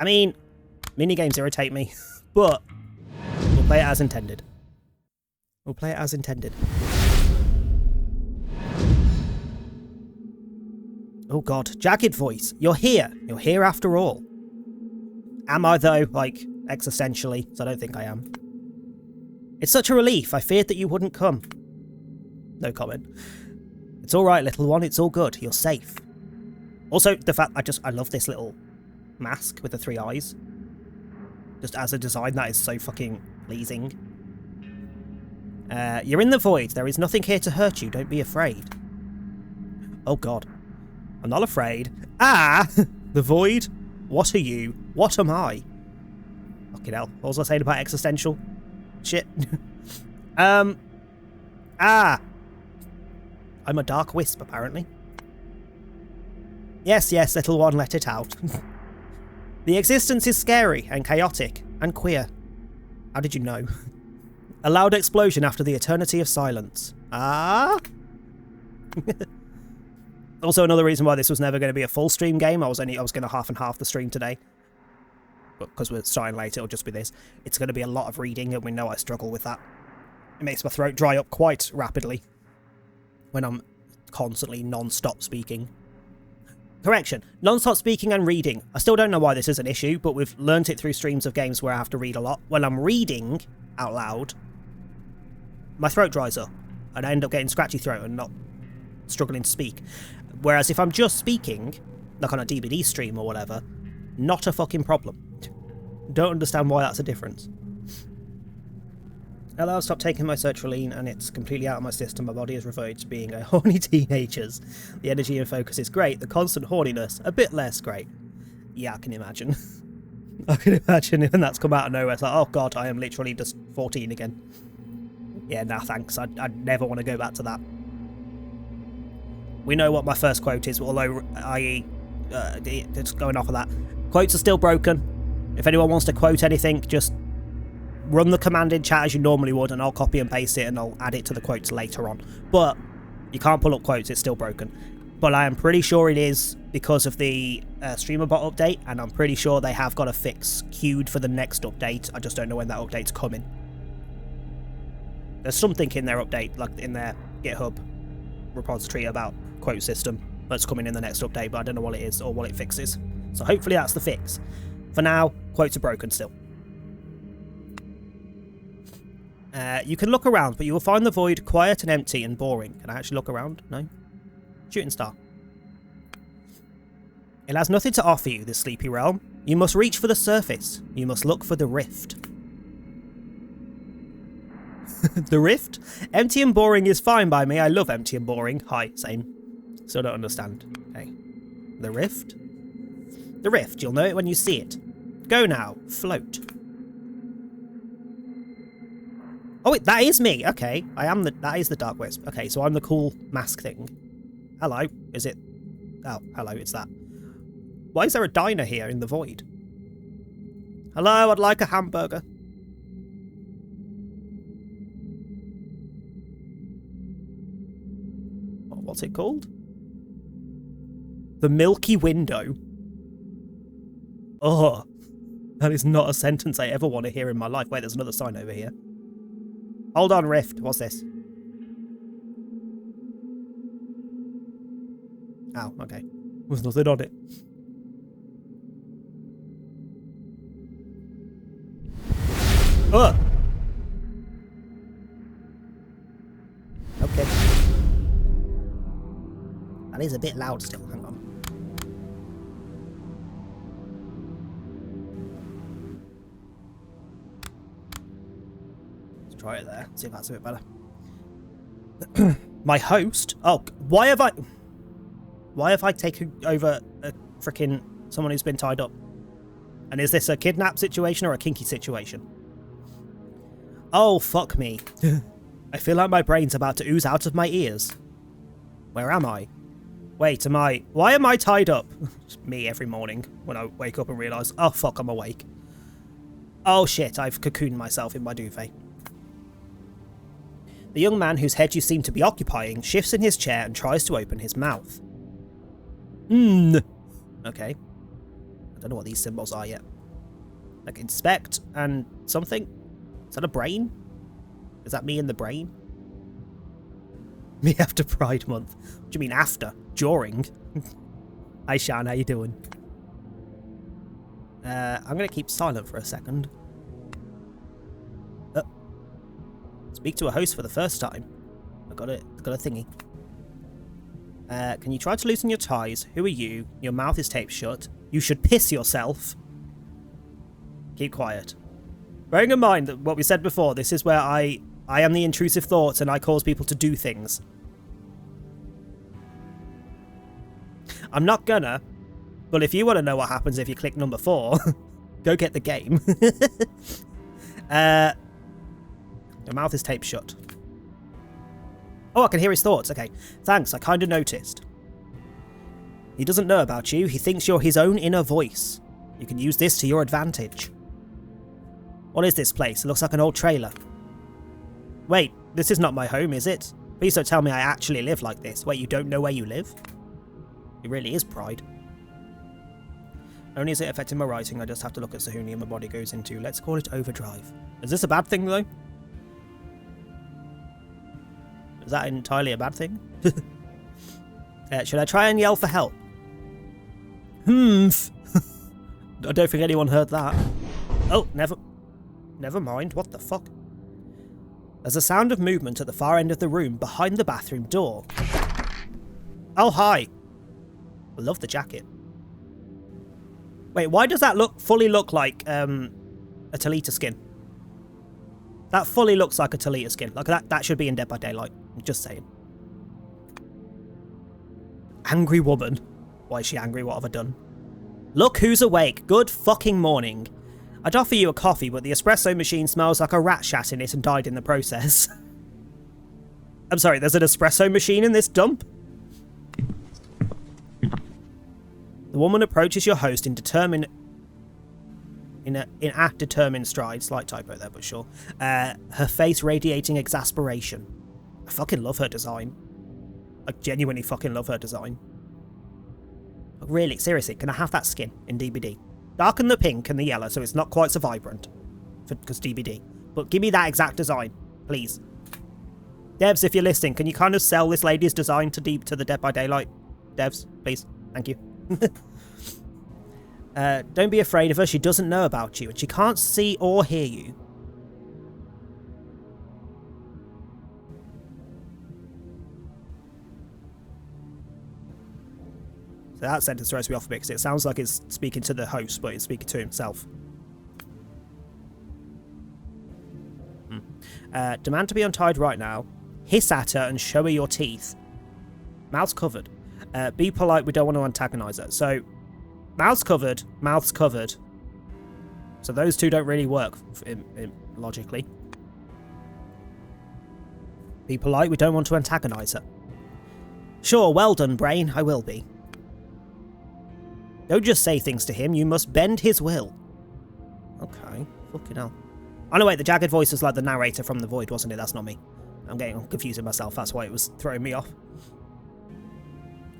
I mean, minigames irritate me, but we'll play it as intended. We'll play it as intended. Oh god, jagged voice. You're here. You're here after all. Am I though? Like, existentially, so I don't think I am. It's such a relief. I feared that you wouldn't come. No comment. It's alright, little one. It's all good. You're safe. Also, the fact I love this little mask with the 3 eyes. Just as a design, that is so fucking pleasing. You're in the void. There is nothing here to hurt you. Don't be afraid. Oh god. I'm not afraid. Ah! The void? What are you? What am I? Fucking hell. What was I saying about existential? Shit. Ah! I'm a dark wisp, apparently. Yes, yes, little one, let it out. The existence is scary and chaotic and queer. How did you know? A loud explosion after the eternity of silence. Ah? Also, another reason why this was never going to be a full stream game. I was going to half and half the stream today. But because we're starting late, it'll just be this. It's going to be a lot of reading, and we know I struggle with that. It makes my throat dry up quite rapidly when I'm constantly non-stop speaking. Correction, non-stop speaking and reading. I still don't know why this is an issue, but we've learnt it through streams of games where I have to read a lot. When I'm reading out loud, my throat dries up, and I end up getting scratchy throat and not struggling to speak. Whereas if I'm just speaking, like on a DVD stream or whatever, not a fucking problem. Don't understand why that's a difference. Hello, I've stopped taking my sertraline and it's completely out of my system. My body has reverted to being a horny teenager's. The energy and focus is great. The constant horniness, a bit less great. Yeah, I can imagine. I can imagine when that's come out of nowhere. It's like, oh god, I am literally just 14 again. Yeah, nah, thanks. I'd never want to go back to that. We know what my first quote is, although just going off of that. Quotes are still broken. If anyone wants to quote anything, just run the command in chat as you normally would, and I'll copy and paste it, and I'll add it to the quotes later on. But you can't pull up quotes, it's still broken. But I am pretty sure it is because of the StreamerBot update, and I'm pretty sure they have got a fix queued for the next update. I just don't know when that update's coming. There's something in their update, like in their GitHub repository about quote system that's coming in the next update, but I don't know what it is or what it fixes. So hopefully that's the fix. For now, quotes are broken still. You can look around, but you will find the void quiet and empty and boring. Can I actually look around? No? Shooting star. It has nothing to offer you, this sleepy realm. You must reach for the surface. You must look for the rift. The rift? Empty and boring is fine by me. I love empty and boring. Hi, same. Still don't understand. Okay. The rift? The rift. You'll know it when you see it. Go now. Float. Oh, wait, that is me. Okay. That is the Dark Wisp. Okay, so I'm the cool mask thing. Hello. Is it? Oh, hello. It's that. Why is there a diner here in the void? Hello, I'd like a hamburger. What's it called? The Milky Window. Oh, that is not a sentence I ever want to hear in my life. Wait, there's another sign over here. Hold on, Rift. What's this? Oh, okay. There's nothing on it. Ugh. Okay. That is a bit loud still. Hang on. Let's try it there. See if that's a bit better. My host? Oh, why have I taken over a freaking someone who's been tied up? And is this a kidnap situation or a kinky situation? Oh, fuck me. I feel like my brain's about to ooze out of my ears. Where am I? Wait, why am I tied up? It's me every morning when I wake up and realise, oh fuck, I'm awake. Oh shit, I've cocooned myself in my duvet. The young man whose head you seem to be occupying shifts in his chair and tries to open his mouth. Okay. Don't know what these symbols are yet. Like inspect and something? Is that a brain? Is that me in the brain? Me after Pride Month. What do you mean after? During? Hi Shan, how you doing? I'm gonna keep silent for a second. Speak to a host for the first time. I got a thingy. Can you try to loosen your ties? Who are you? Your mouth is taped shut. You should piss yourself. Keep quiet. Bearing in mind that what we said before, this is where I am the intrusive thoughts and I cause people to do things. I'm not gonna, but if you want to know what happens if you click number 4, go get the game. Your mouth is taped shut. Oh, I can hear his thoughts. Okay, thanks, I kind of noticed. He doesn't know about you. He thinks you're his own inner voice. You can use this to your advantage. What is this place? It looks like an old trailer. Wait, this is not my home, is it? Please don't tell me I actually live like this. Wait, you don't know where you live? It really is Pride. Only is it affecting my writing, I just have to look at Sahuni and my body goes into, let's call it overdrive. Is this a bad thing, though? Is that entirely a bad thing? Should I try and yell for help? I don't think anyone heard that. Oh, never mind. What the fuck? There's a sound of movement at the far end of the room behind the bathroom door. Oh, hi. I love the jacket. Wait, why does that fully look like a Talita skin? That fully looks like a Talita skin. Like that should be in Dead by Daylight. I'm just saying. Angry woman. Why is she angry? What have I done? Look who's awake. Good fucking morning. I'd offer you a coffee, but the espresso machine smells like a rat shat in it and died in the process. I'm sorry, there's an espresso machine in this dump? The woman approaches your host in determined stride. Slight typo there, but sure. Her face radiating exasperation. I fucking love her design. I genuinely fucking love her design. Really, seriously, can I have that skin in DBD? Darken the pink and the yellow so it's not quite so vibrant. Because DBD. But give me that exact design, please. Devs, if you're listening, can you kind of sell this lady's design to the Dead by Daylight? Devs, please. Thank you. Don't be afraid of her. She doesn't know about you and she can't see or hear you. So that sentence throws me off a bit because it sounds like it's speaking to the host, but it's speaking to himself. Demand to be untied right now. Hiss at her and show her your teeth. Mouth's covered. Be polite, we don't want to antagonize her. So, mouth's covered, mouth's covered. So those two don't really work logically. Be polite, we don't want to antagonize her. Sure, well done, brain, I will be. Don't just say things to him, you must bend his will. Okay, fucking hell. Oh no, wait, the jagged voice was like the narrator from The Void, wasn't it? That's not me. I'm getting confused with myself, that's why it was throwing me off.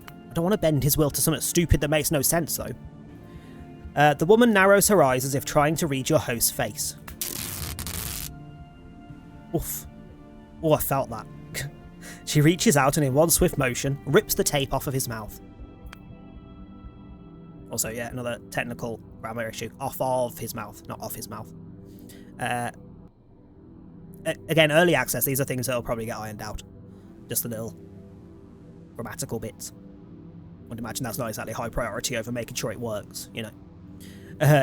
I don't want to bend his will to something stupid that makes no sense, though. The woman narrows her eyes as if trying to read your host's face. Oof. Oh, I felt that. She reaches out and in one swift motion, rips the tape off of his mouth. Also, yeah, another technical grammar issue. Off of his mouth, not off his mouth. Again, early access, these are things that will probably get ironed out. Just the little grammatical bits. I would imagine that's not exactly high priority over making sure it works, you know.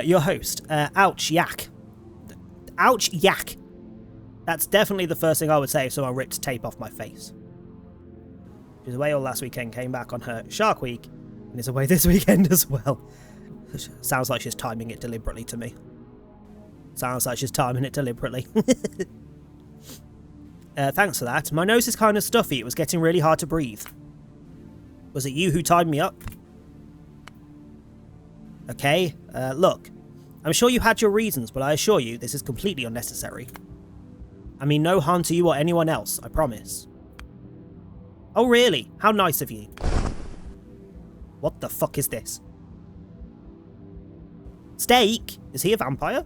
Your host. Ouch, yak. Ouch, yak. That's definitely the first thing I would say if someone ripped tape off my face. She was away all last weekend, came back on her Shark Week, and is away this weekend as well. Sounds like she's timing it deliberately to me. Sounds like she's timing it deliberately. Thanks for that. My nose is kind of stuffy. It was getting really hard to breathe. Was it you who tied me up? Okay, look. I'm sure you had your reasons, but I assure you this is completely unnecessary. I mean no harm to you or anyone else, I promise. Oh really? How nice of you. What the fuck is this? Steak? Is he a vampire?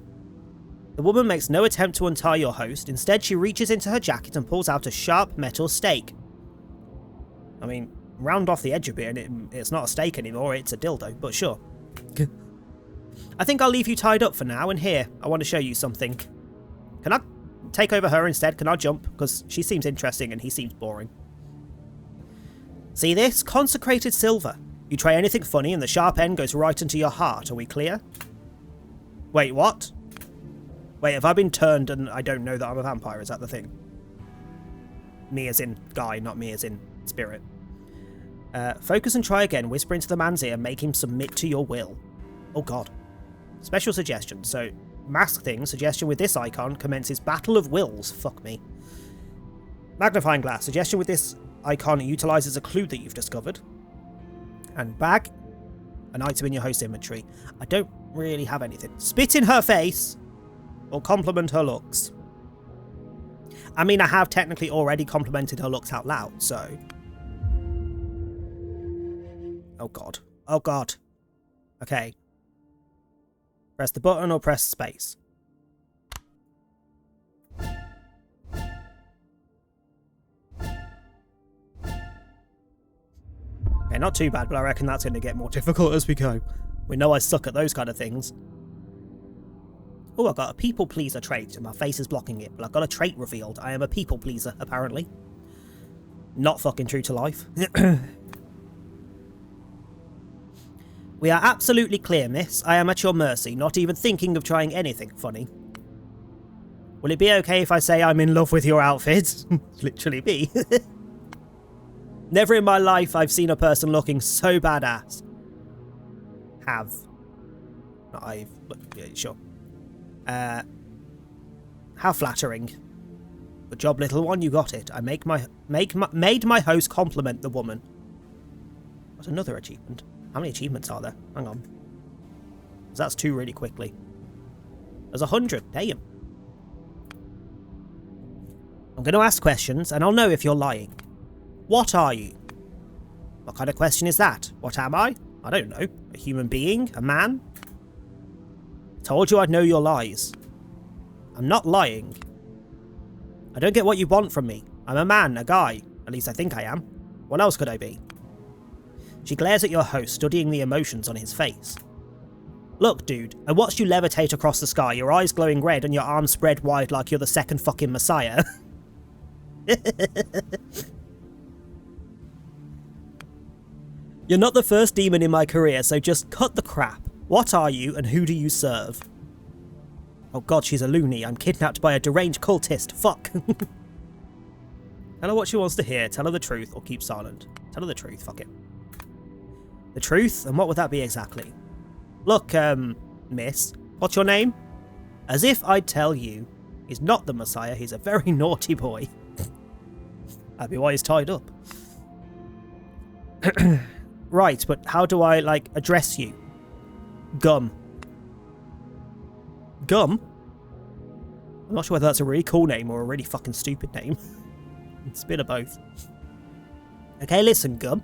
The woman makes no attempt to untie your host. Instead, she reaches into her jacket and pulls out a sharp metal stake. I mean, round off the edge a bit and it's not a steak anymore, it's a dildo, but sure. I think I'll leave you tied up for now, and here, I want to show you something. Can I take over her instead? Can I jump? Because she seems interesting and he seems boring. See this? Consecrated silver. You try anything funny and the sharp end goes right into your heart. Are we clear? Wait, what? Wait, have I been turned and I don't know that I'm a vampire? Is that the thing? Me as in guy, not me as in spirit. Focus and try again. Whisper into the man's ear. Make him submit to your will. Oh god. Special suggestion. So, mask thing. Suggestion with this icon commences Battle of Wills. Fuck me. Magnifying glass. Suggestion with this icon utilizes a clue that you've discovered. And bag. An item in your host inventory. I don't really have anything. Spit in her face. Or compliment her looks. I mean, I have technically already complimented her looks out loud, so... Oh god. Oh god. Okay. Press the button or press space. Okay, not too bad, but I reckon that's going to get more difficult as we go. We know I suck at those kind of things. Oh, I've got a people pleaser trait, and my face is blocking it, but I've got a trait revealed. I am a people pleaser, apparently. Not fucking true to life. We are absolutely clear, miss. I am at your mercy, not even thinking of trying anything funny. Will it be okay if I say I'm in love with your outfit? Literally me. Never in my life I've seen a person looking so badass. Have. Not I've, but yeah, sure. How flattering. Good job, little one, you got it. I made my host compliment the woman. What's another achievement? How many achievements are there? Hang on. That's 2 really quickly. There's 100. Damn. I'm going to ask questions, and I'll know if you're lying. What are you? What kind of question is that? What am I? I don't know. A human being? A man? Told you I'd know your lies. I'm not lying. I don't get what you want from me. I'm a man, a guy. At least I think I am. What else could I be? She glares at your host, studying the emotions on his face. Look, dude, I watched you levitate across the sky, your eyes glowing red and your arms spread wide like you're the second fucking Messiah. You're not the first demon in my career, so just cut the crap. What are you, and who do you serve? Oh god, she's a loony. I'm kidnapped by a deranged cultist. Fuck. Tell her what she wants to hear. Tell her the truth, or keep silent. Tell her the truth. Fuck it. The truth? And what would that be exactly? Look, miss. What's your name? As if I'd tell you. He's not the Messiah. He's a very naughty boy. That'd be why he's tied up. Right, but how do I, like, address you? Gum. Gum? I'm not sure whether that's a really cool name or a really fucking stupid name. It's a bit of both. Okay, listen, Gum.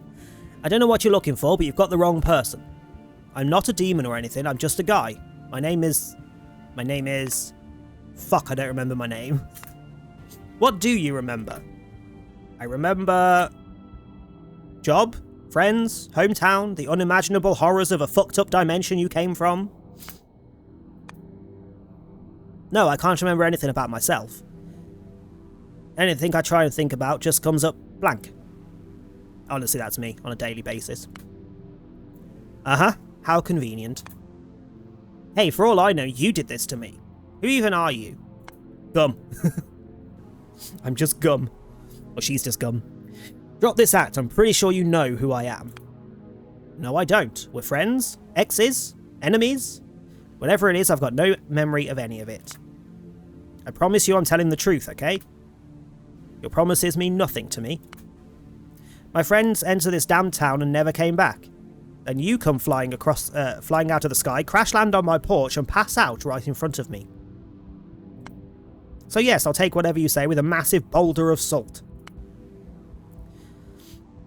I don't know what you're looking for, but you've got the wrong person. I'm not a demon or anything, I'm just a guy. My name is... Fuck, I don't remember my name. What do you remember? I remember... Job? Friends? Hometown? The unimaginable horrors of a fucked up dimension you came from? No, I can't remember anything about myself. Anything I try and think about just comes up blank. Honestly, that's me on a daily basis. Uh-huh. How convenient. Hey, for all I know, you did this to me. Who even are you? Gum. I'm just Gum. Or she's just Gum. Drop this act. I'm pretty sure you know who I am. No, I don't. We're friends? Exes? Enemies? Whatever it is, I've got no memory of any of it. I promise you I'm telling the truth, okay? Your promises mean nothing to me. My friends entered this damn town and never came back. And you come flying out of the sky, crash land on my porch and pass out right in front of me. So yes, I'll take whatever you say with a massive boulder of salt.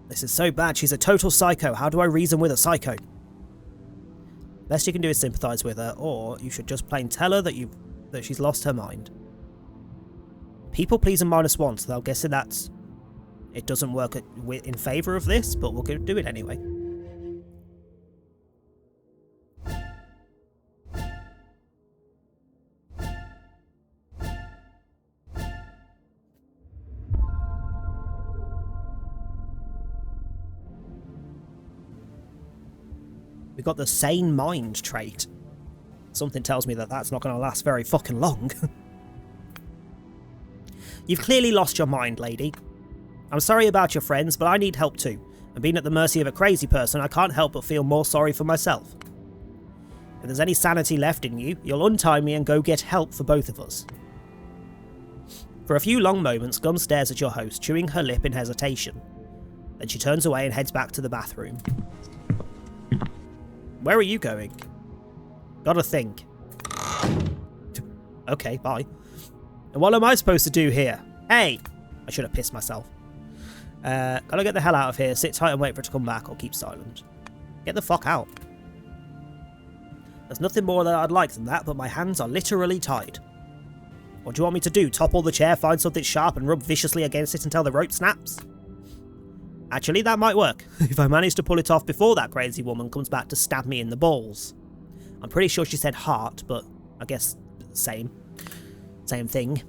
This is so bad, she's a total psycho. How do I reason with a psycho? Best you can do is sympathise with her, or you should just plain tell her that she's lost her mind. People pleasing -1, so I'm guessing that's... It doesn't work in favour of this, but we'll do it anyway. We got the sane mind trait. Something tells me that that's not going to last very fucking long. You've clearly lost your mind, lady. I'm sorry about your friends, but I need help too. And being at the mercy of a crazy person, I can't help but feel more sorry for myself. If there's any sanity left in you, you'll untie me and go get help for both of us. For a few long moments, Gum stares at your host, chewing her lip in hesitation. Then she turns away and heads back to the bathroom. Where are you going? Gotta think. Okay, bye. And what am I supposed to do here? Hey! I should have pissed myself. Gotta get the hell out of here, sit tight and wait for it to come back, or keep silent. Get the fuck out. There's nothing more that I'd like than that, but my hands are literally tied. What do you want me to do? Topple the chair, find something sharp and rub viciously against it until the rope snaps? Actually, that might work, if I manage to pull it off before that crazy woman comes back to stab me in the balls. I'm pretty sure she said heart, but I guess same thing.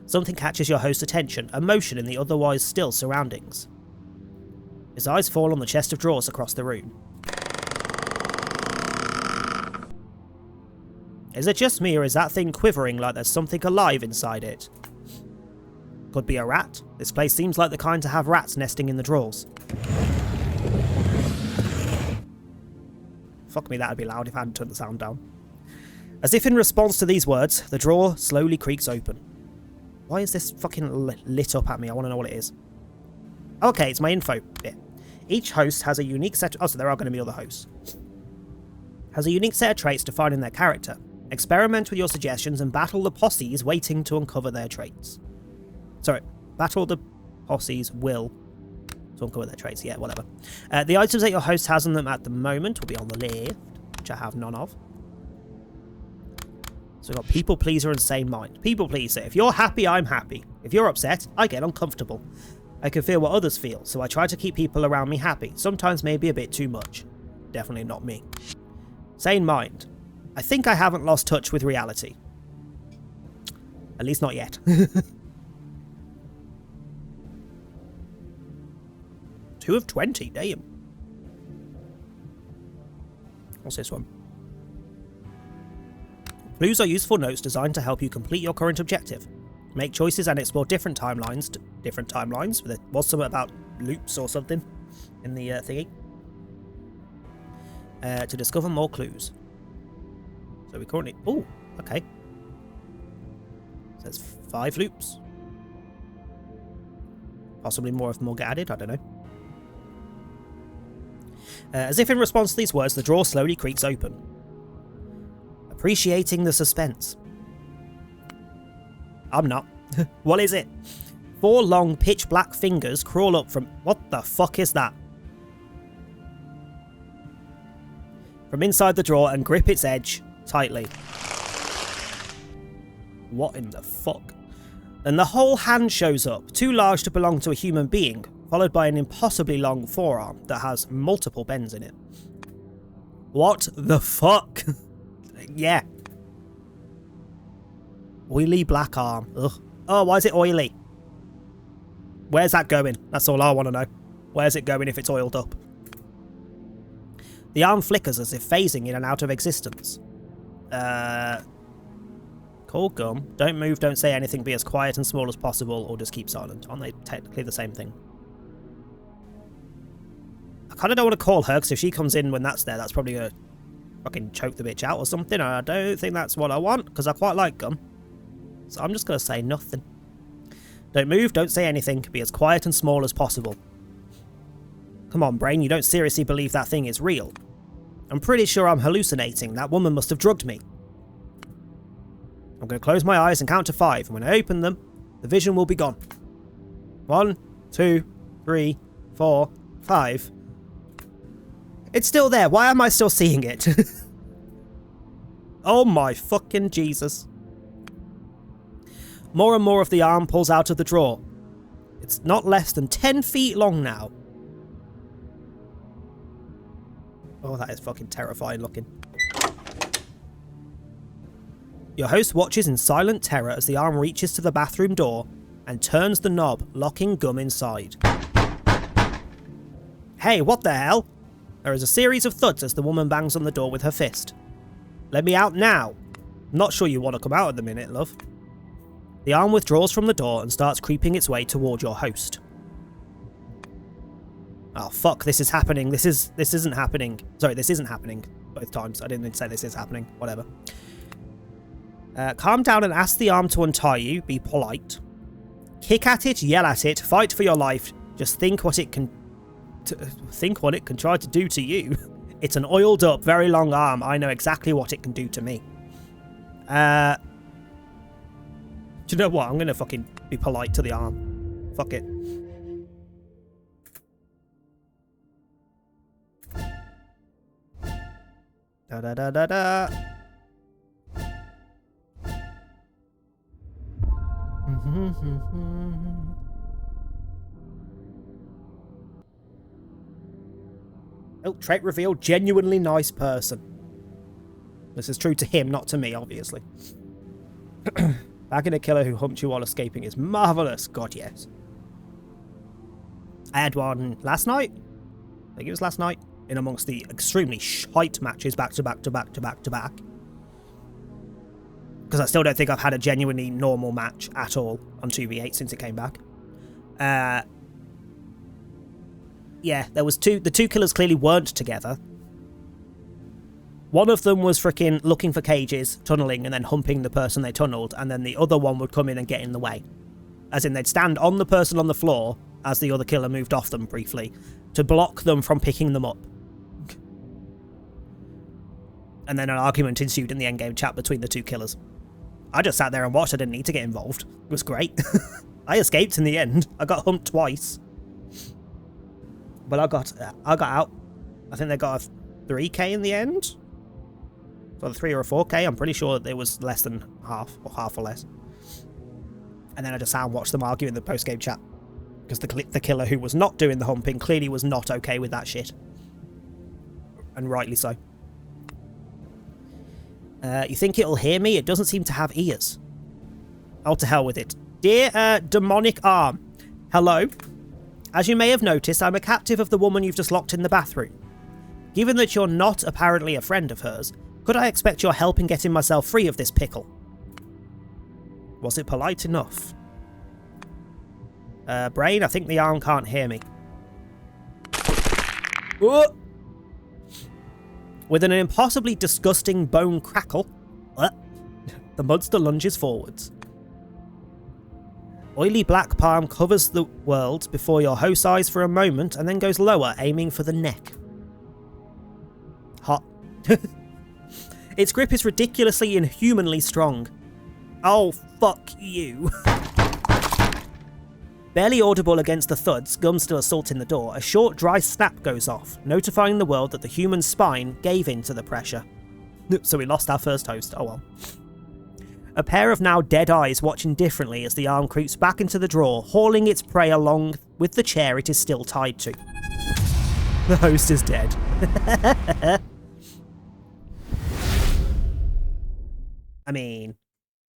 Something catches your host's attention, a motion in the otherwise still surroundings. His eyes fall on the chest of drawers across the room. Is it just me, or is that thing quivering like there's something alive inside it? Could be a rat. This place seems like the kind to have rats nesting in the drawers. Fuck me, that'd be loud if I hadn't turned the sound down. As if in response to these words, the drawer slowly creaks open. Why is this fucking lit up at me? I want to know what it is. Okay, it's my info bit. Each host has a unique set... Oh, so there are going to be other hosts. Has a unique set of traits defining their character. Experiment with your suggestions and battle the posses waiting to uncover their traits. Sorry, battle the posses will to uncover their traits. Yeah, whatever. The items that your host has on them at the moment will be on the left, which I have none of. So we've got people pleaser and sane mind. People pleaser. If you're happy, I'm happy. If you're upset, I get uncomfortable. I can feel what others feel, so I try to keep people around me happy. Sometimes maybe a bit too much. Definitely not me. Sane mind. I think I haven't lost touch with reality. At least not yet. 2 of 20, damn. What's this one? Clues are useful notes designed to help you complete your current objective. Make choices and explore different timelines. There was something about loops or something in the thingy. To discover more clues. So we currently... Oh, okay. So there's 5 loops. Possibly more if more get added, I don't know. As if in response to these words, the drawer slowly creaks open. Appreciating the suspense. I'm not. What is it? 4 long pitch black fingers crawl up from... What the fuck is that? From inside the drawer and grip its edge tightly. What in the fuck? Then the whole hand shows up, too large to belong to a human being, followed by an impossibly long forearm that has multiple bends in it. What the fuck? Yeah. Oily black arm. Ugh. Oh, why is it oily? Where's that going? That's all I want to know. Where's it going if it's oiled up? The arm flickers as if phasing in and out of existence. Call Gum. Don't move, don't say anything, be as quiet and small as possible, or just keep silent. Aren't they technically the same thing? I kind of don't want to call her, because if she comes in when that's there, that's probably going to fucking choke the bitch out or something. I don't think that's what I want, because I quite like Gum. So I'm just going to say nothing. Don't move, don't say anything, be as quiet and small as possible. Come on, brain, you don't seriously believe that thing is real. I'm pretty sure I'm hallucinating. That woman must have drugged me. I'm going to close my eyes and count to 5, and when I open them, the vision will be gone. 1, 2, 3, 4, 5. It's still there. Why am I still seeing it? Oh my fucking Jesus. More and more of the arm pulls out of the drawer. It's not less than 10 feet long now. Oh, that is fucking terrifying looking. Your host watches in silent terror as the arm reaches to the bathroom door and turns the knob, locking Gum inside. Hey, what the hell? There is a series of thuds as the woman bangs on the door with her fist. Let me out now. Not sure you want to come out at the minute, love. The arm withdraws from the door and starts creeping its way toward your host. Oh fuck, this is happening. This isn't happening. Sorry, this isn't happening both times. I didn't mean to say this is happening. Whatever. Calm down and ask the arm to untie you. Be polite. Kick at it, yell at it, fight for your life. Just think what it can try to do to you. It's an oiled up, very long arm. I know exactly what it can do to me. Do you know what? I'm going to fucking be polite to the arm. Fuck it. Da da da da da. Oh, trait revealed, genuinely nice person. This is true to him, not to me, obviously. Bagging a killer who humped you while escaping is marvellous. God, yes. I had one last night. I think it was last night. In amongst the extremely shite matches back to back to back to back to back. Because I still don't think I've had a genuinely normal match at all on 2v8 since it came back. Yeah, there was the two killers clearly weren't together. One of them was freaking looking for cages, tunneling, and then humping the person they tunneled, and then the other one would come in and get in the way. As in, they'd stand on the person on the floor as the other killer moved off them briefly to block them from picking them up. And then an argument ensued in the endgame chat between the two killers. I just sat there and watched. I didn't need to get involved. It was great. I escaped in the end. I got humped twice. But I got out. I think they got a 3k in the end. So the 3 or a 4k. I'm pretty sure it was less than half or less. And then I just sat and watched them argue in the post-game chat. Because the killer who was not doing the humping clearly was not okay with that shit. And rightly so. You think it'll hear me? It doesn't seem to have ears. Oh, to hell with it. Dear demonic arm. Hello. As you may have noticed, I'm a captive of the woman you've just locked in the bathroom. Given that you're not apparently a friend of hers, could I expect your help in getting myself free of this pickle? Was it polite enough? Brain, I think the arm can't hear me. Whoa! With an impossibly disgusting bone crackle, the monster lunges forwards. Oily black palm covers the world before your host's eyes for a moment and then goes lower, aiming for the neck. Hot. Its grip is ridiculously inhumanly strong. Oh, fuck you. Barely audible against the thuds, Gum still assaulting the door, a short dry snap goes off, notifying the world that the human spine gave in to the pressure. So we lost our first host, oh well. A pair of now dead eyes watch indifferently as the arm creeps back into the drawer, hauling its prey along with the chair it is still tied to. The host is dead. I mean,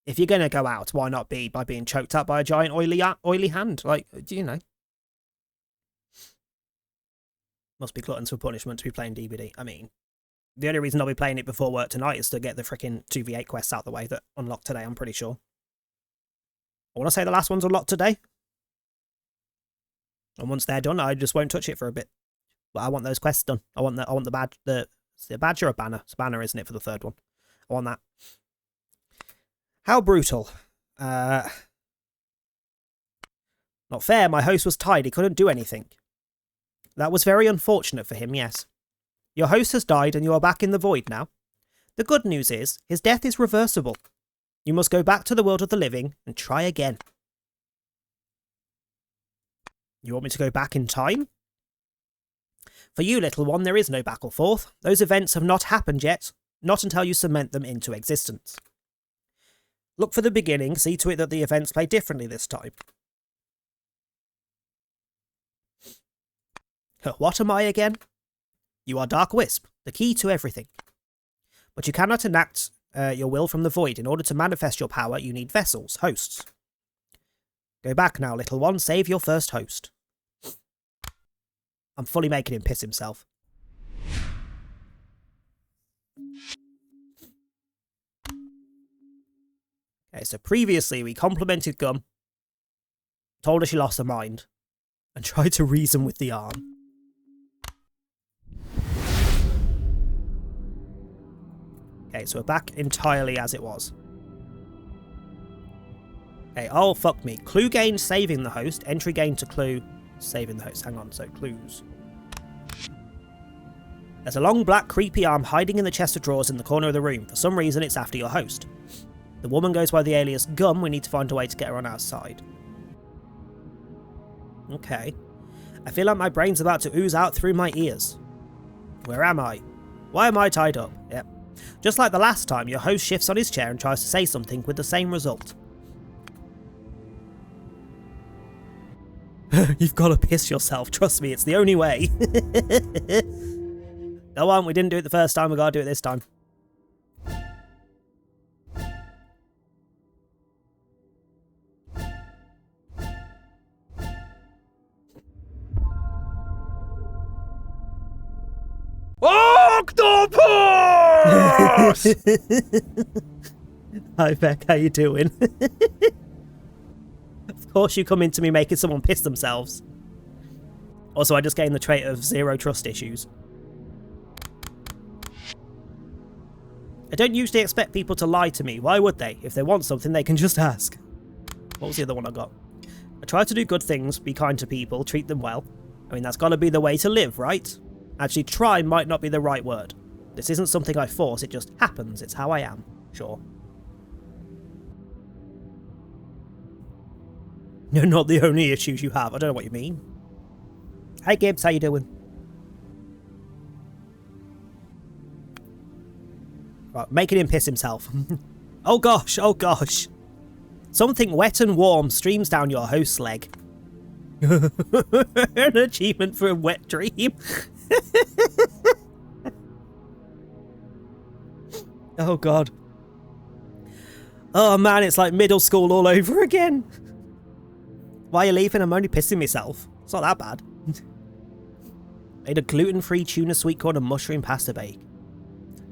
if you're going to go out, why not be by being choked up by a giant oily hand? Like, do you know? Must be gluttons for punishment to be playing DBD. I mean, the only reason I'll be playing it before work tonight is to get the frickin' 2v8 quests out the way that unlocked today, I'm pretty sure. I want to say the last one's unlocked today. And once they're done, I just won't touch it for a bit. But I want those quests done. I want the badge. It's a badge or a banner? It's a banner, isn't it, for the third one? I want that. How brutal. Not fair, my host was tied, he couldn't do anything. That was very unfortunate for him, yes. Your host has died and you are back in the void now. The good news is, his death is reversible. You must go back to the world of the living and try again. You want me to go back in time? For you, little one, there is no back or forth. Those events have not happened yet, not until you cement them into existence. Look for the beginning, see to it that the events play differently this time. What am I again? You are Dark Wisp, the key to everything. But you cannot enact your will from the void. In order to manifest your power, you need vessels, hosts. Go back now, little one, save your first host. I'm fully making him piss himself. Okay, so previously we complimented Gum, told her she lost her mind, and tried to reason with the arm. Okay, so we're back entirely as it was. Okay, oh fuck me. Clue gained, saving the host. Entry gained to clue, saving the host. Hang on, so clues. There's a long black creepy arm hiding in the chest of drawers in the corner of the room. For some reason it's after your host. The woman goes by the alias Gum. We need to find a way to get her on our side. Okay. I feel like my brain's about to ooze out through my ears. Where am I? Why am I tied up? Yep. Just like the last time, your host shifts on his chair and tries to say something with the same result. You've got to piss yourself, trust me, it's the only way. Go on, we didn't do it the first time, we gotta do it this time. Octopus! Hi Beck, how you doing? Of course you come into me making someone piss themselves. Also, I just gained the trait of zero trust issues. I don't usually expect people to lie to me. Why would they? If they want something, they can just ask. What was the other one I got? I try to do good things, be kind to people, treat them well. I mean, that's got to be the way to live, right? Actually, try might not be the right word. This isn't something I force, it just happens. It's how I am. Sure. You're not the only issues you have. I don't know what you mean. Hi Gibbs, how you doing? Right, making him piss himself. Oh gosh, oh gosh. Something wet and warm streams down your host's leg. An achievement for a wet dream. Oh god. Oh man, it's like middle school all over again. Why are you leaving? I'm only pissing myself. It's not that bad. Made a gluten-free tuna sweet corn and mushroom pasta bake.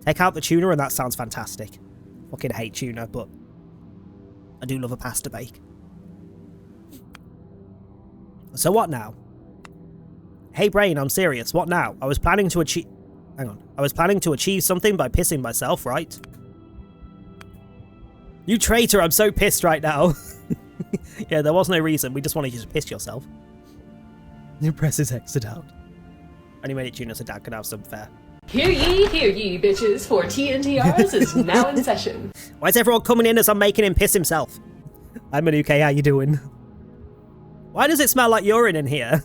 Take out the tuna and that sounds fantastic. Fucking hate tuna, but I do love a pasta bake. So what now? Hey brain, I'm serious. What now? I was planning to achieve... Hang on. I was planning to achieve something by pissing myself, right? You traitor, I'm so pissed right now. Yeah, there was no reason. We just wanted you to piss yourself. You press his exit out. Only made it tuna so Dad could have some fare. Hear ye, bitches, for TNTRs is now in session. Why is everyone coming in as I'm making him piss himself? Hi Manuke, how you doing? Why does it smell like urine in here?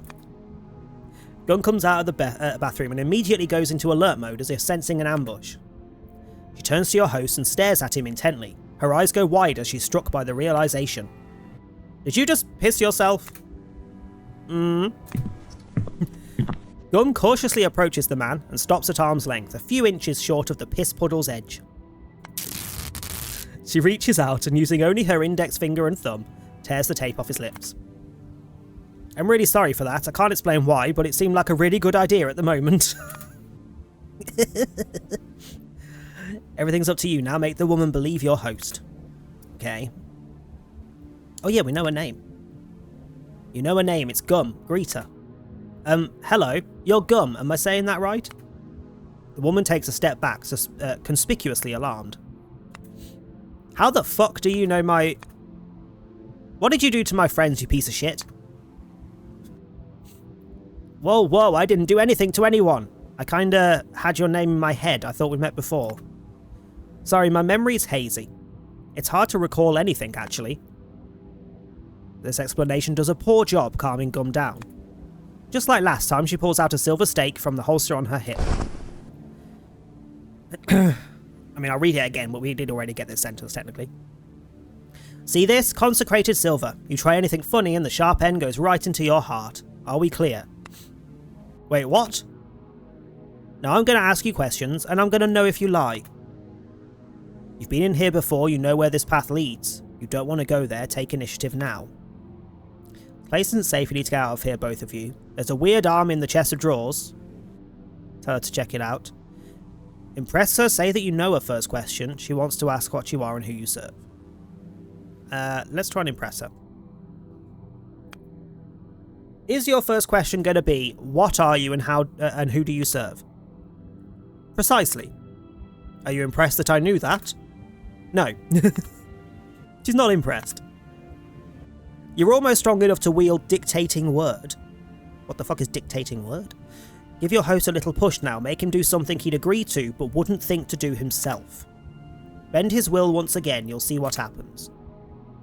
Gun comes out of the bathroom and immediately goes into alert mode as if sensing an ambush. She turns to your host and stares at him intently. Her eyes go wide as she's struck by the realization. Did you just piss yourself? Gun cautiously approaches the man and stops at arm's length, a few inches short of the piss puddle's edge. She reaches out and, using only her index finger and thumb, tears the tape off his lips. I'm really sorry for that. I can't explain why, but it seemed like a really good idea at the moment. Everything's up to you now. Make the woman believe you're host. Okay. Oh yeah, we know her name. You know her name. It's Gum. Greet her. Hello. You're Gum. Am I saying that right? The woman takes a step back, conspicuously alarmed. How the fuck do you know my... What did you do to my friends, you piece of shit? Whoa, whoa, I didn't do anything to anyone. I kinda had your name in my head. I thought we met before. Sorry, my memory's hazy. It's hard to recall anything, actually. This explanation does a poor job calming Gum down. Just like last time, she pulls out a silver stake from the holster on her hip. I mean, I'll read it again, but we did already get this sentence, technically. See this? Consecrated silver. You try anything funny and the sharp end goes right into your heart. Are we clear? Wait, what? Now I'm going to ask you questions, and I'm going to know if you lie. You've been in here before, you know where this path leads. You don't want to go there, take initiative now. The place isn't safe, you need to get out of here, both of you. There's a weird arm in the chest of drawers. Tell her to check it out. Impress her, say that you know her first question. She wants to ask what you are and who you serve. Let's try and impress her. Is your first question going to be, what are you and how and who do you serve? Precisely. Are you impressed that I knew that? No. She's not impressed. You're almost strong enough to wield dictating word. What the fuck is dictating word? Give your host a little push now, make him do something he'd agree to but wouldn't think to do himself. Bend his will once again, you'll see what happens.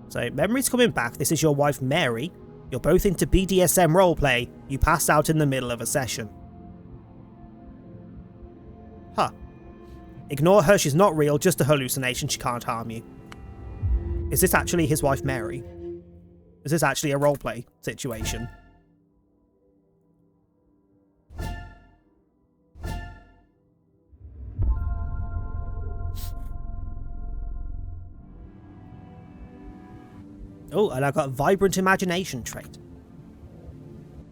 So, memory's coming back, this is your wife Mary. You're both into BDSM roleplay, you passed out in the middle of a session. Huh. Ignore her, she's not real, just a hallucination, she can't harm you. Is this actually his wife Mary? Is this actually a roleplay situation? Oh, and I got a vibrant imagination trait.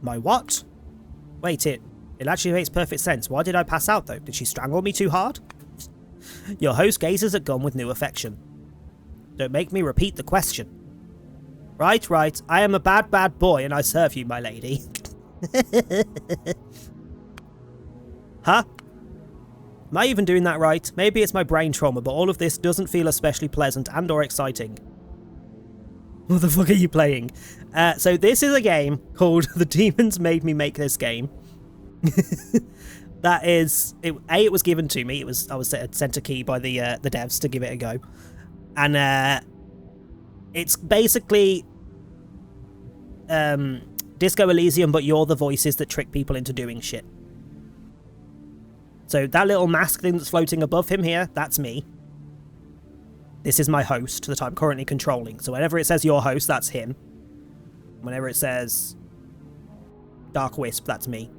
My what? Wait, it actually makes perfect sense. Why did I pass out though? Did she strangle me too hard? Your host gazes at Gun with new affection. Don't make me repeat the question. Right. I am a bad boy and I serve you, my lady. Huh? Am I even doing that right? Maybe it's my brain trauma, but all of this doesn't feel especially pleasant and or exciting. What the fuck are you playing? So this is a game called The Demons Made Me Make This Game. That is... it was given to me. I was sent a key by the devs to give it a go. And it's basically Disco Elysium, but you're the voices that trick people into doing shit. So that little mask thing that's floating above him here, that's me. This is my host that I'm currently controlling. So whenever it says your host, that's him. Whenever it says Dark Wisp, that's me.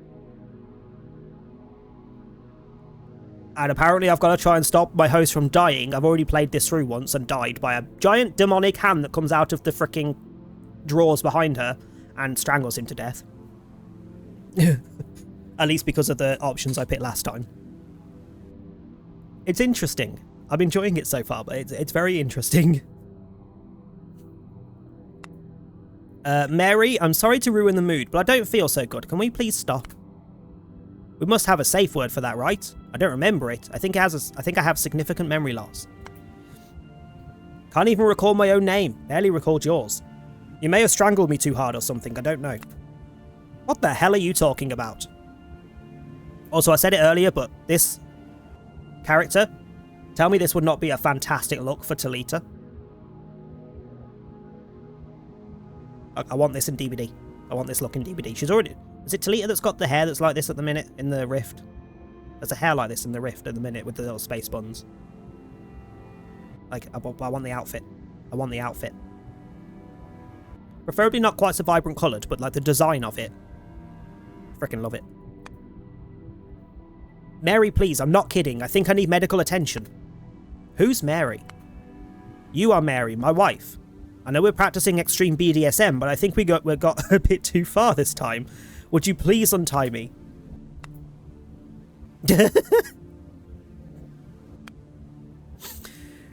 And apparently I've got to try and stop my host from dying. I've already played this through once and died by a giant demonic hand that comes out of the freaking drawers behind her and strangles him to death. At least because of the options I picked last time. It's interesting. I'm enjoying it so far, but it's very interesting. Mary, I'm sorry to ruin the mood, but I don't feel so good. Can we please stop? We must have a safe word for that, right? I don't remember it. I think I have significant memory loss. Can't even recall my own name. Barely recalled yours. You may have strangled me too hard or something. I don't know. What the hell are you talking about? Also, I said it earlier, but this character... Tell me this would not be a fantastic look for Talita. I want this in DVD. I want this look in DVD. She's already... Is it Talita that's got the hair that's like this at the minute in the Rift? There's a hair like this in the Rift at the minute with the little space buns. Like, I want the outfit. I want the outfit. Preferably not quite so vibrant coloured, but like the design of it. Freaking love it. Mary, please, I'm not kidding. I think I need medical attention. Who's Mary? You are Mary, my wife. I know we're practicing extreme BDSM, but I think we got a bit too far this time. Would you please untie me?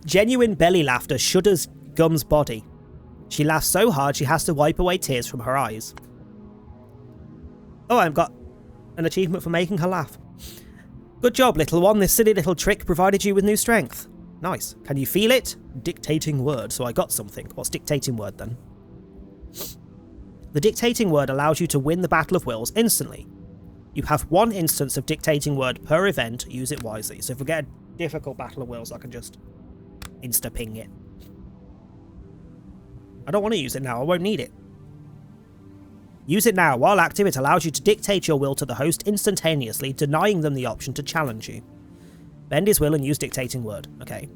Genuine belly laughter shudders Gum's body. She laughs so hard she has to wipe away tears from her eyes. Oh, I've got an achievement for making her laugh. Good job, little one. This silly little trick provided you with new strength. Nice. Can you feel it? Dictating word. So I got something. What's dictating word then? The dictating word allows you to win the Battle of Wills instantly. You have one instance of dictating word per event. Use it wisely. So if we get a difficult Battle of Wills, I can just insta-ping it. I don't want to use it now. I won't need it. Use it now. While active, it allows you to dictate your will to the host instantaneously, denying them the option to challenge you. Bend his will and use dictating word. Okay.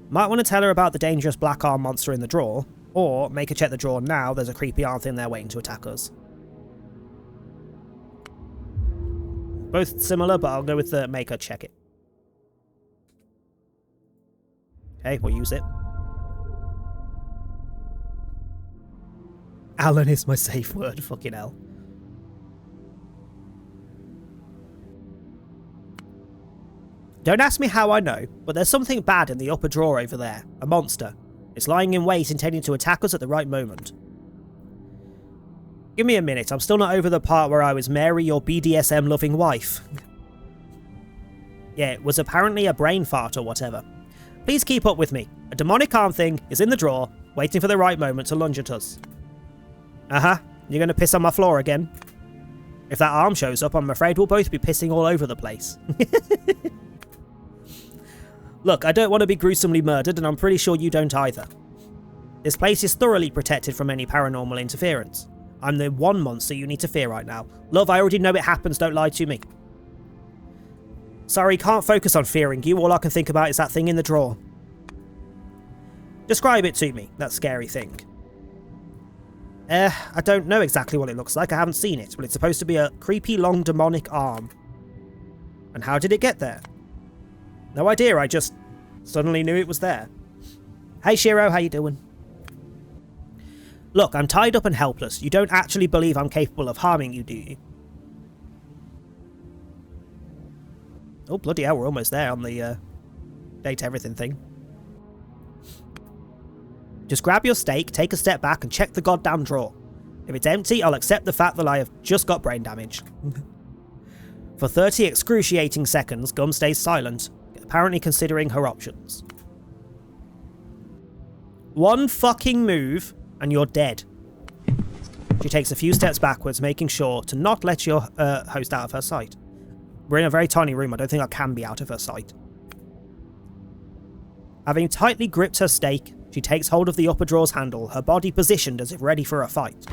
Might want to tell her about the dangerous black arm monster in the drawer, or make her check the drawer now. There's a creepy arm thing there waiting to attack us. Both similar, but I'll go with the make her check it. Okay, we'll use it. Alan is my safe word, fucking hell. Don't ask me how I know, but there's something bad in the upper drawer over there. A monster. It's lying in wait, intending to attack us at the right moment. Give me a minute, I'm still not over the part where I was Mary, your BDSM-loving wife. Yeah, it was apparently a brain fart or whatever. Please keep up with me. A demonic arm thing is in the drawer, waiting for the right moment to lunge at us. Uh-huh. You're gonna piss on my floor again? If that arm shows up, I'm afraid we'll both be pissing all over the place. Look, I don't want to be gruesomely murdered, and I'm pretty sure you don't either. This place is thoroughly protected from any paranormal interference. I'm the one monster you need to fear right now. Love, I already know it happens, don't lie to me. Sorry, can't focus on fearing you. All I can think about is that thing in the drawer. Describe it to me, that scary thing. I don't know exactly what it looks like. I haven't seen it, but it's supposed to be a creepy long demonic arm. And how did it get there? No idea, I just suddenly knew it was there. Hey Shiro, how you doing? Look, I'm tied up and helpless. You don't actually believe I'm capable of harming you, do you? Oh, bloody hell, we're almost there on the date everything thing. Just grab your stake, take a step back, and check the goddamn drawer. If it's empty, I'll accept the fact that I have just got brain damage. For 30 excruciating seconds, Gum stays silent, apparently considering her options. One fucking move, and you're dead. She takes a few steps backwards, making sure to not let your host out of her sight. We're in a very tiny room, I don't think I can be out of her sight. Having tightly gripped her stake, she takes hold of the upper drawer's handle, her body positioned as if ready for a fight.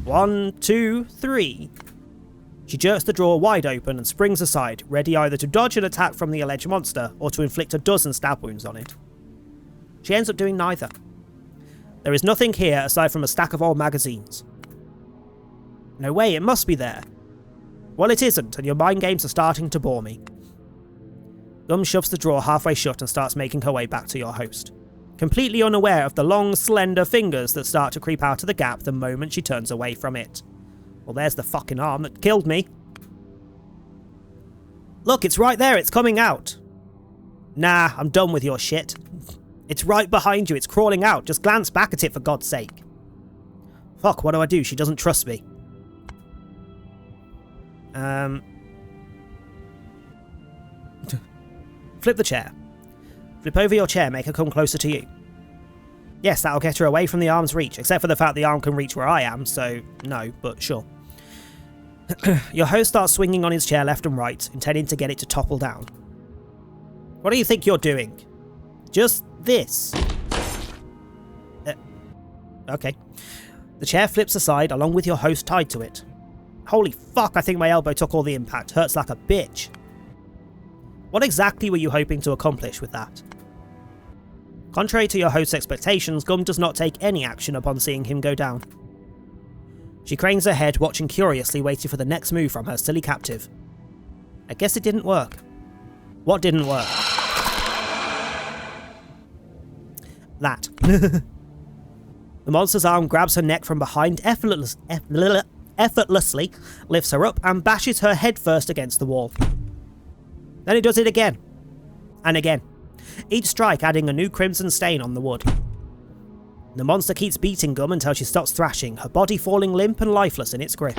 1, 2, 3. She jerks the drawer wide open and springs aside, ready either to dodge an attack from the alleged monster or to inflict a dozen stab wounds on it. She ends up doing neither. There is nothing here aside from a stack of old magazines. No way, it must be there. Well, it isn't, and your mind games are starting to bore me. Gum shoves the drawer halfway shut and starts making her way back to your host, completely unaware of the long, slender fingers that start to creep out of the gap the moment she turns away from it. Well, there's the fucking arm that killed me. Look, it's right there, it's coming out. Nah, I'm done with your shit. It's right behind you, it's crawling out. Just glance back at it for God's sake. Fuck, what do I do? She doesn't trust me. Flip the chair. Flip over your chair, make her come closer to you. Yes, that'll get her away from the arm's reach, except for the fact the arm can reach where I am, so no, but sure. Your host starts swinging on his chair left and right, intending to get it to topple down. What do you think you're doing? Just this. Okay. The chair flips aside, along with your host tied to it. Holy fuck, I think my elbow took all the impact. Hurts like a bitch. What exactly were you hoping to accomplish with that? Contrary to your host's expectations, Gum does not take any action upon seeing him go down. She cranes her head, watching curiously, waiting for the next move from her silly captive. I guess it didn't work. What didn't work? That. The monster's arm grabs her neck from behind, effortlessly lifts her up and bashes her head first against the wall. Then it does it again. And again. Each strike adding a new crimson stain on the wood. The monster keeps beating Gum until she stops thrashing, her body falling limp and lifeless in its grip.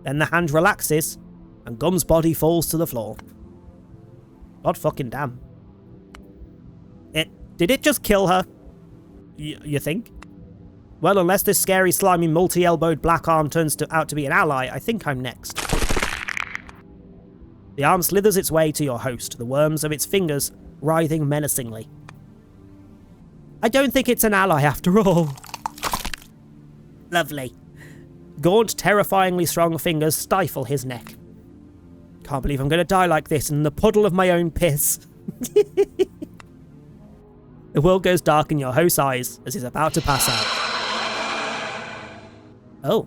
Then the hand relaxes, and Gum's body falls to the floor. God fucking damn. Did it just kill her? You think? Well, unless this scary, slimy, multi-elbowed black arm turns out to be an ally, I think I'm next. The arm slithers its way to your host, the worms of its fingers writhing menacingly. I don't think it's an ally after all. Lovely. Gaunt, terrifyingly strong fingers stifle his neck. Can't believe I'm going to die like this in the puddle of my own piss. The world goes dark in your host's eyes as he's about to pass out. Oh.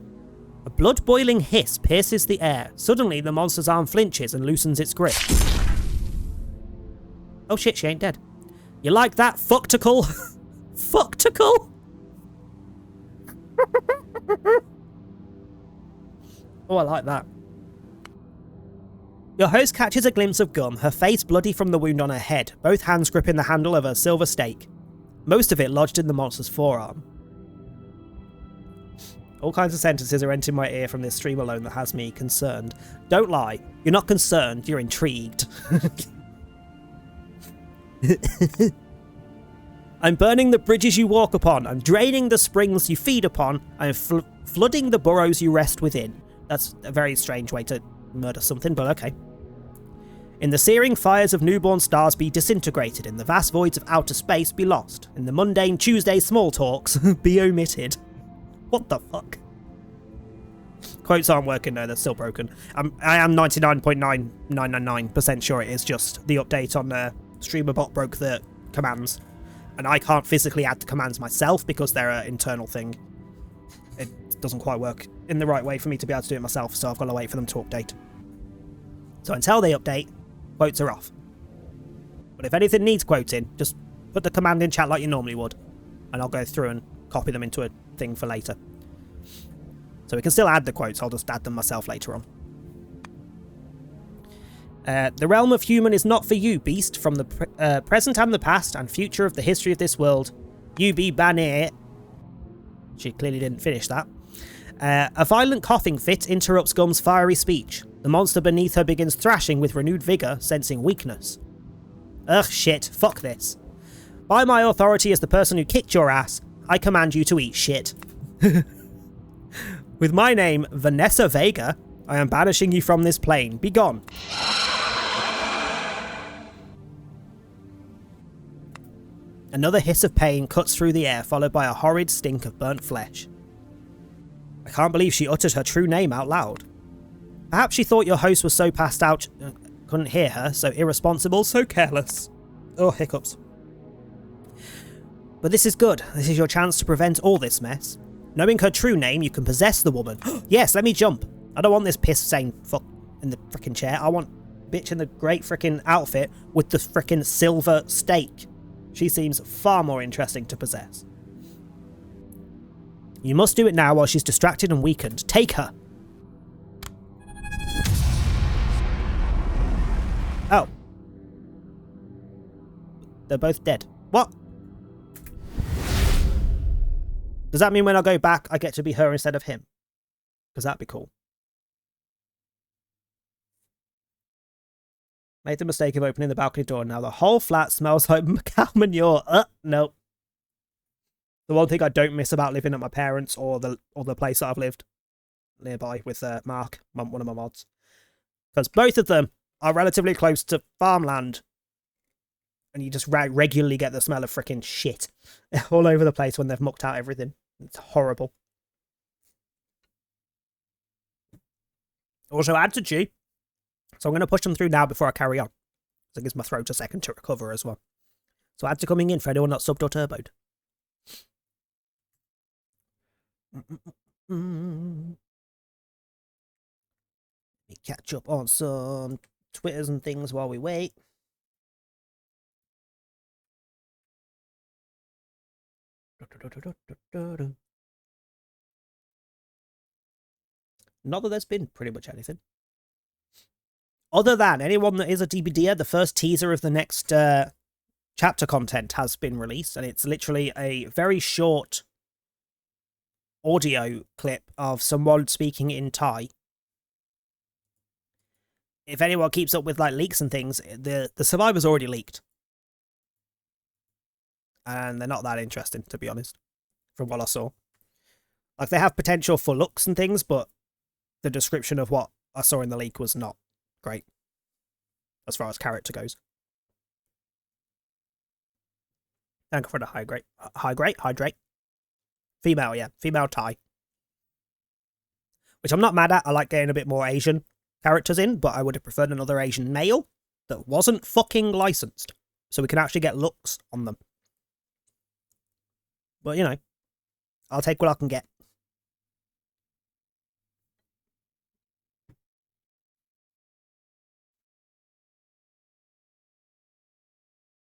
A blood-boiling hiss pierces the air. Suddenly, the monster's arm flinches and loosens its grip. Oh shit, she ain't dead. You like that, fuckticle? Fuckticle? Oh, I like that. Your host catches a glimpse of Gum, her face bloody from the wound on her head, both hands gripping the handle of her silver stake, most of it lodged in the monster's forearm. All kinds of sentences are entering my ear from this stream alone that has me concerned. Don't lie, you're not concerned, you're intrigued. I'm burning the bridges you walk upon, I'm draining the springs you feed upon, I'm flooding the burrows you rest within. That's a very strange way to murder something, but okay. In the searing fires of newborn stars be disintegrated, in the vast voids of outer space be lost, in the mundane Tuesday small talks be omitted. What the fuck? Quotes aren't working, no, they're still broken. I am 99.9999% sure it is just the update on StreamerBot broke the commands. And I can't physically add the commands myself because they're an internal thing. It doesn't quite work in the right way for me to be able to do it myself, so I've got to wait for them to update. So until they update, quotes are off. But if anything needs quoting, just put the command in chat like you normally would, and I'll go through and copy them into a thing for later. So we can still add the quotes, I'll just add them myself later on. The realm of human is not for you, beast. From the present and the past and future of the history of this world, you be Banner. She clearly didn't finish that. A violent coughing fit interrupts Gum's fiery speech. The monster beneath her begins thrashing with renewed vigour, sensing weakness. Ugh, shit, fuck this. By my authority as the person who kicked your ass, I command you to eat shit. With my name, Vanessa Vega, I am banishing you from this plane. Be gone. Another hiss of pain cuts through the air, followed by a horrid stink of burnt flesh. I can't believe she uttered her true name out loud. Perhaps she thought your host was so passed out, couldn't hear her, so irresponsible, so careless. Oh, hiccups. But this is good. This is your chance to prevent all this mess. Knowing her true name, you can possess the woman. Yes, let me jump. I don't want this piss saying fuck in the frickin' chair. I want bitch in the great frickin' outfit with the frickin' silver stake. She seems far more interesting to possess. You must do it now while she's distracted and weakened. Take her. Oh. They're both dead. What? Does that mean when I go back, I get to be her instead of him? Because that'd be cool. Made the mistake of opening the balcony door. Now the whole flat smells like cow manure. No. The one thing I don't miss about living at my parents' or the place that I've lived nearby with Mark, one of my mods. Because both of them are relatively close to farmland. And you just regularly get the smell of freaking shit all over the place when they've mucked out everything. It's horrible. Also, add to G. So I'm going to push them through now before I carry on. So it gives my throat a second to recover as well. So add to coming in for anyone not subbed or turboed. Let me catch up on some Twitters and things while we wait. Not that there's been pretty much anything. Other than anyone that is a DBDer, the first teaser of the next chapter content has been released, and it's literally a very short audio clip of someone speaking in Thai. If anyone keeps up with like leaks and things, the survivor's already leaked. And they're not that interesting, to be honest, from what I saw. Like, they have potential for looks and things, but the description of what I saw in the leak was not great, as far as character goes. Thank you for the hydrate. Female, yeah. Female Thai. which I'm not mad at. I like getting a bit more Asian characters in, but I would have preferred another Asian male that wasn't fucking licensed, so we can actually get looks on them. But, you know, I'll take what I can get.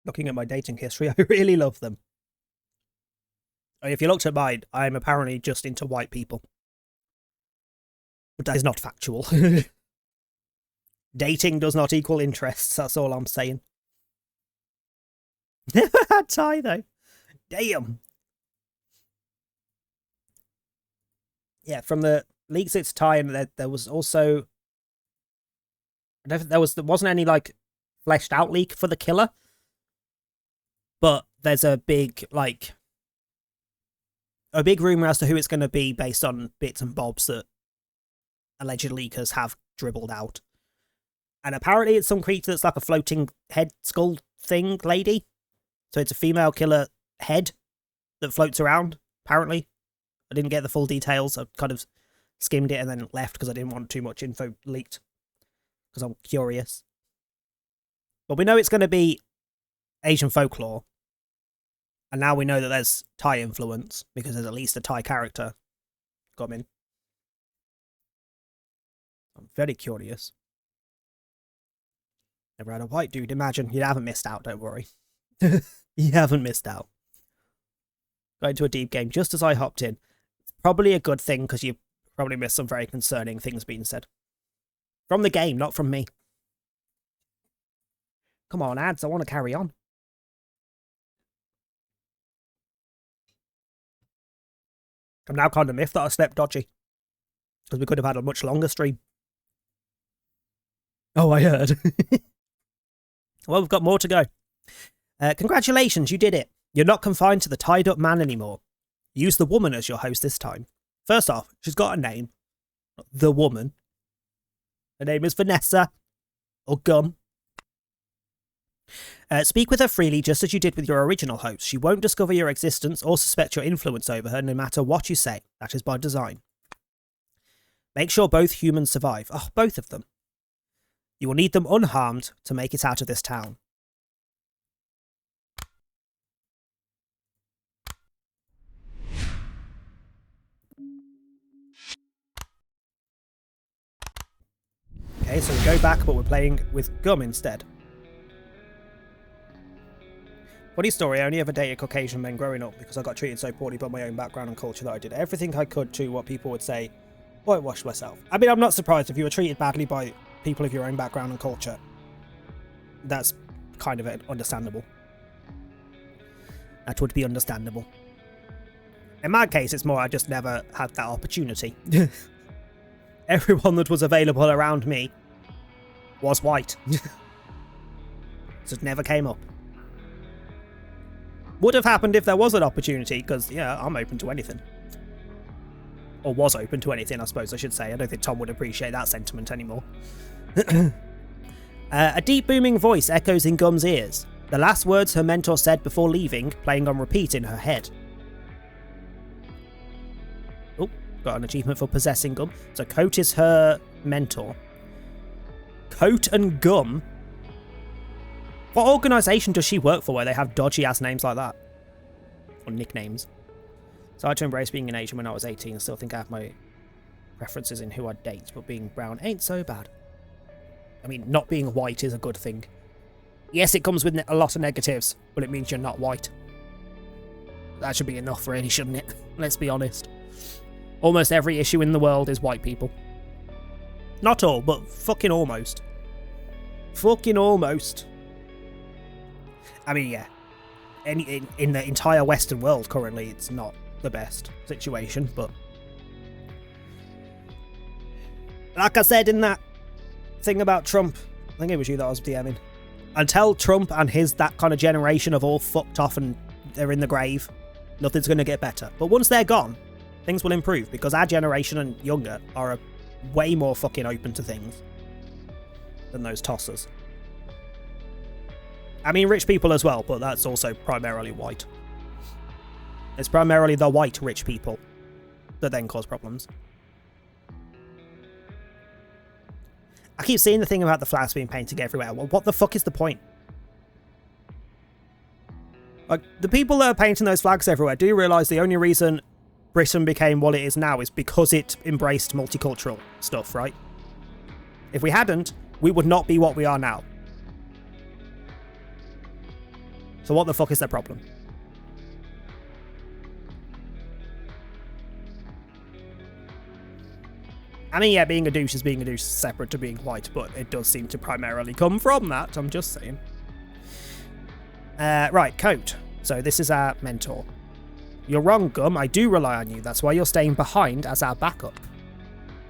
Looking at my dating history, I really love them. If you looked at mine, I'm apparently just into white people. But that is not factual. Dating does not equal interests, that's all I'm saying. Never had Thai, though. Damn. Yeah, from the leaks it's Thai, and there was also... There wasn't any, like, fleshed out leak for the killer. But there's a big, like... A big rumour as to who it's going to be based on bits and bobs that alleged leakers have dribbled out. And apparently it's some creature that's like a floating head skull thing lady. So it's a female killer head that floats around, apparently. I didn't get the full details. I kind of skimmed it and then left because I didn't want too much info leaked. Because I'm curious. But we know it's going to be Asian folklore. And now we know that there's Thai influence, because there's at least a Thai character coming. I'm very curious. Never had a white dude. Imagine. You haven't missed out, don't worry. You haven't missed out. Got into a deep game just as I hopped in. It's probably a good thing, because you probably missed some very concerning things being said. From the game, not from me. Come on, ads, I want to carry on. I'm now kind of miffed that I slept dodgy. Because we could have had a much longer stream. Oh, I heard. Well, we've got more to go. Congratulations, you did it. You're not confined to the tied up man anymore. Use the woman as your host this time. First off, she's got a name. The woman. Her name is Vanessa. Or Gum. Speak with her freely just as you did with your original host. She won't discover your existence or suspect your influence over her no matter what you say. That is by design. Make sure both humans survive. Oh, both of them. You will need them unharmed to make it out of this town. Okay, so we go back, but we're playing with Gum instead. Funny story, I only ever dated Caucasian men growing up because I got treated so poorly by my own background and culture that I did everything I could to what people would say, whitewash myself. I mean, I'm not surprised if you were treated badly by people of your own background and culture. That's kind of understandable. That would be understandable. In my case, it's more I just never had that opportunity. Everyone that was available around me was white. So it never came up. Would have happened if there was an opportunity, because, yeah, I'm open to anything. Or was open to anything, I suppose I should say. I don't think Tom would appreciate that sentiment anymore. A deep booming voice echoes in Gum's ears. The last words her mentor said before leaving, playing on repeat in her head. Oh, got an achievement for possessing Gum. So Coat is her mentor. Coat and Gum? What organisation does she work for where they have dodgy-ass names like that? Or nicknames. So I had to embrace being an Asian when I was 18 and still think I have my preferences in who I date, but being brown ain't so bad. I mean, not being white is a good thing. Yes, it comes with a lot of negatives, but it means you're not white. That should be enough, really, shouldn't it? Let's be honest. Almost every issue in the world is white people. Not all, but fucking almost. Fucking almost. I mean, yeah. In the entire Western world currently, it's not the best situation, but... Like I said in that thing about Trump, I think it was you that I was DMing. Until Trump and that kind of generation have all fucked off and they're in the grave, nothing's going to get better. But once they're gone, things will improve, because our generation and younger are way more fucking open to things than those tossers. I mean, rich people as well, but that's also primarily white. It's primarily the white rich people that then cause problems. I keep seeing the thing about the flags being painted everywhere. Well, what the fuck is the point? Like, the people that are painting those flags everywhere do realise the only reason Britain became what it is now is because it embraced multicultural stuff, right? If we hadn't, we would not be what we are now. So what the fuck is their problem? I mean, yeah, being a douche is being a douche separate to being white, but it does seem to primarily come from that, I'm just saying. Right, Coat. So this is our mentor. You're wrong, Gum. I do rely on you. That's why you're staying behind as our backup.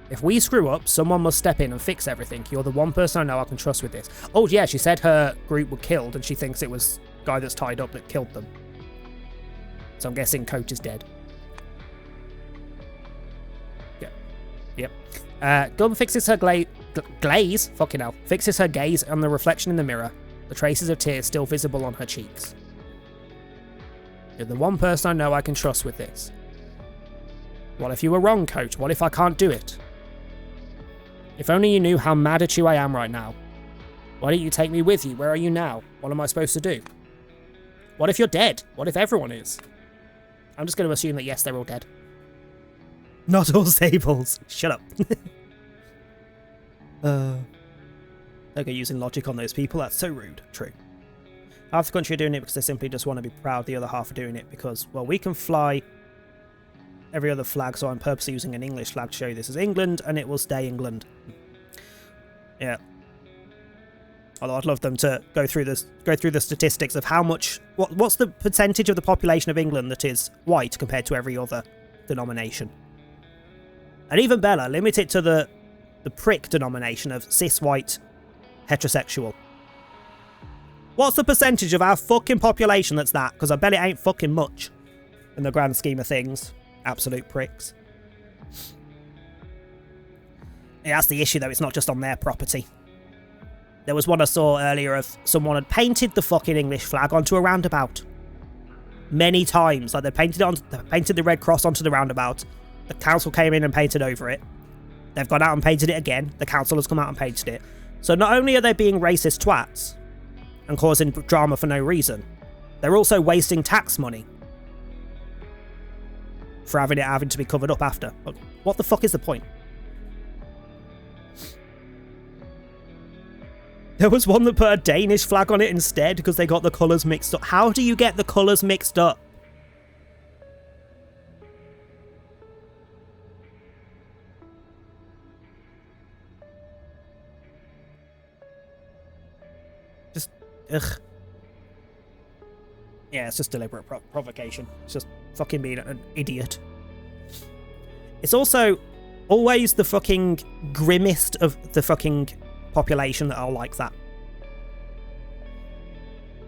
If we screw up, someone must step in and fix everything. You're the one person I know I can trust with this. Oh, yeah, she said her group were killed, and she thinks it was the guy that's tied up that killed them. So I'm guessing Coat is dead. Yep. Gum fixes her glaze. Fucking hell. Fixes her gaze on the reflection in the mirror. The traces of tears still visible on her cheeks. You're the one person I know I can trust with this. What if you were wrong, Coach? What if I can't do it? If only you knew how mad at you I am right now. Why don't you take me with you? Where are you now? What am I supposed to do? What if you're dead? What if everyone is? I'm just going to assume that yes, they're all dead. Not all Sables. Shut up. Okay, using logic on those people, that's so rude. True. Half the country are doing it because they simply just want to be proud. The other half are doing it because, well, we can fly every other flag, so I'm purposely using an English flag to show you this is England, and it will stay England. Yeah. Although I'd love them to go through the statistics of how much, what's the percentage of the population of England that is white compared to every other denomination. And even better, limit it to the prick denomination of cis white heterosexual. What's the percentage of our fucking population that's that? Because I bet it ain't fucking much in the grand scheme of things. Absolute pricks. Yeah, that's the issue though, it's not just on their property. There was one I saw earlier of someone had painted the fucking English flag onto a roundabout. Many times. Like they painted the red cross onto the roundabout. The council came in and painted over it. They've gone out and painted it again. The council has come out and painted it. So not only are they being racist twats and causing drama for no reason, they're also wasting tax money for having to be covered up after. What the fuck is the point? There was one that put a Danish flag on it instead because they got the colours mixed up. How do you get the colours mixed up? Just, ugh. Yeah, it's just deliberate provocation. It's just fucking being an idiot. It's also always the fucking grimmest of the fucking population that are like that.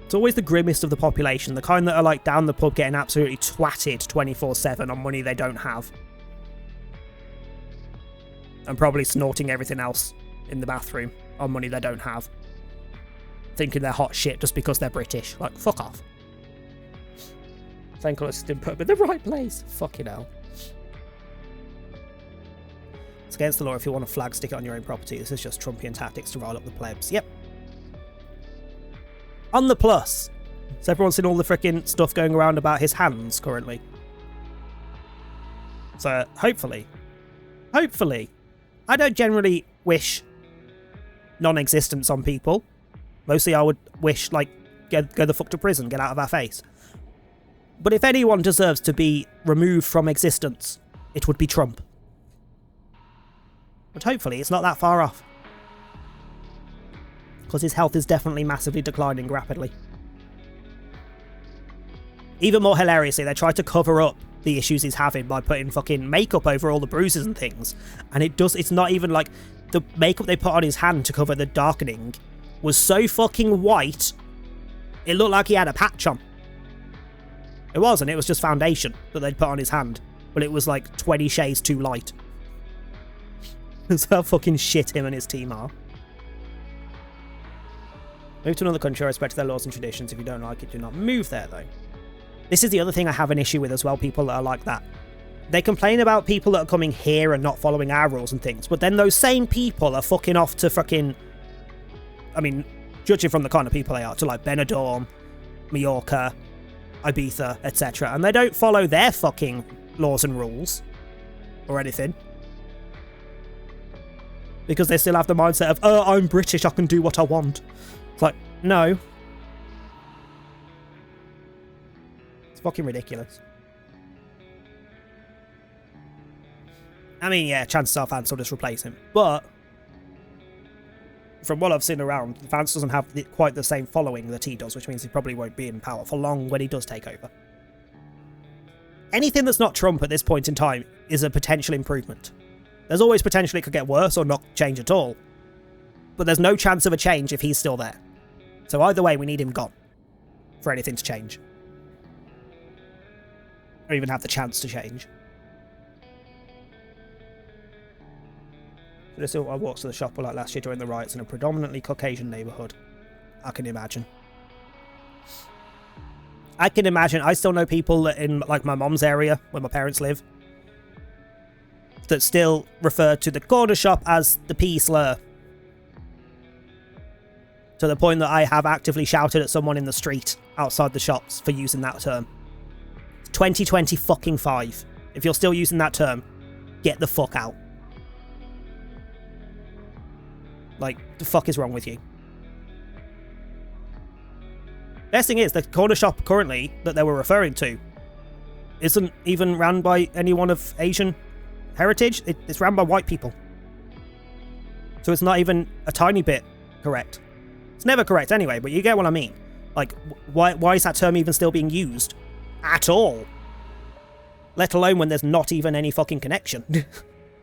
It's always the grimmest of the population, the kind that are like down the pub getting absolutely twatted 24/7 on money they don't have. And probably snorting everything else in the bathroom on money they don't have. Thinking they're hot shit just because they're British. Like, fuck off. Thank God I didn't put them in the right place. Fucking hell. It's against the law if you want a flag, stick it on your own property. This is just Trumpian tactics to rile up the plebs. Yep. On the plus. So everyone's seen all the freaking stuff going around about his hands currently. So hopefully, I don't generally wish non-existence on people. Mostly I would wish, like, go the fuck to prison, get out of our face. But if anyone deserves to be removed from existence, it would be Trump. But hopefully it's not that far off. Because his health is definitely massively declining rapidly. Even more hilariously, they try to cover up the issues he's having by putting fucking makeup over all the bruises and things. And it's not even like the makeup they put on his hand to cover the darkening was so fucking white, it looked like he had a patch on. It wasn't, it was just foundation that they'd put on his hand. But it was like 20 shades too light. That's how fucking shit him and his team are. Move to another country, respect their laws and traditions. If you don't like it, do not move there, though. This is the other thing I have an issue with as well, people that are like that. They complain about people that are coming here and not following our rules and things, but then those same people are fucking off to fucking... I mean, judging from the kind of people they are, to like Benidorm, Mallorca, Ibiza, etc. And they don't follow their fucking laws and rules or anything. Because they still have the mindset of, oh, I'm British, I can do what I want. It's like, no. It's fucking ridiculous. I mean, yeah, chances are Vance will just replace him. But, from what I've seen around, Vance doesn't have quite the same following that he does, which means he probably won't be in power for long when he does take over. Anything that's not Trump at this point in time is a potential improvement. There's always potential it could get worse or not change at all. But there's no chance of a change if he's still there. So either way, we need him gone for anything to change. Or even have the chance to change. So this is what I walked to the shop like last year during the riots in a predominantly Caucasian neighbourhood. I can imagine. I still know people in like my mom's area where my parents live that still refer to the corner shop as the P slur. To the point that I have actively shouted at someone in the street outside the shops for using that term. 2020 fucking 5. If you're still using that term, get the fuck out. Like, the fuck is wrong with you? Best thing is, the corner shop currently that they were referring to isn't even ran by anyone of Asian heritage. It's ran by white people. So it's not even a tiny bit correct. It's never correct anyway, but you get what I mean. Like, why is that term even still being used? At all. Let alone when there's not even any fucking connection.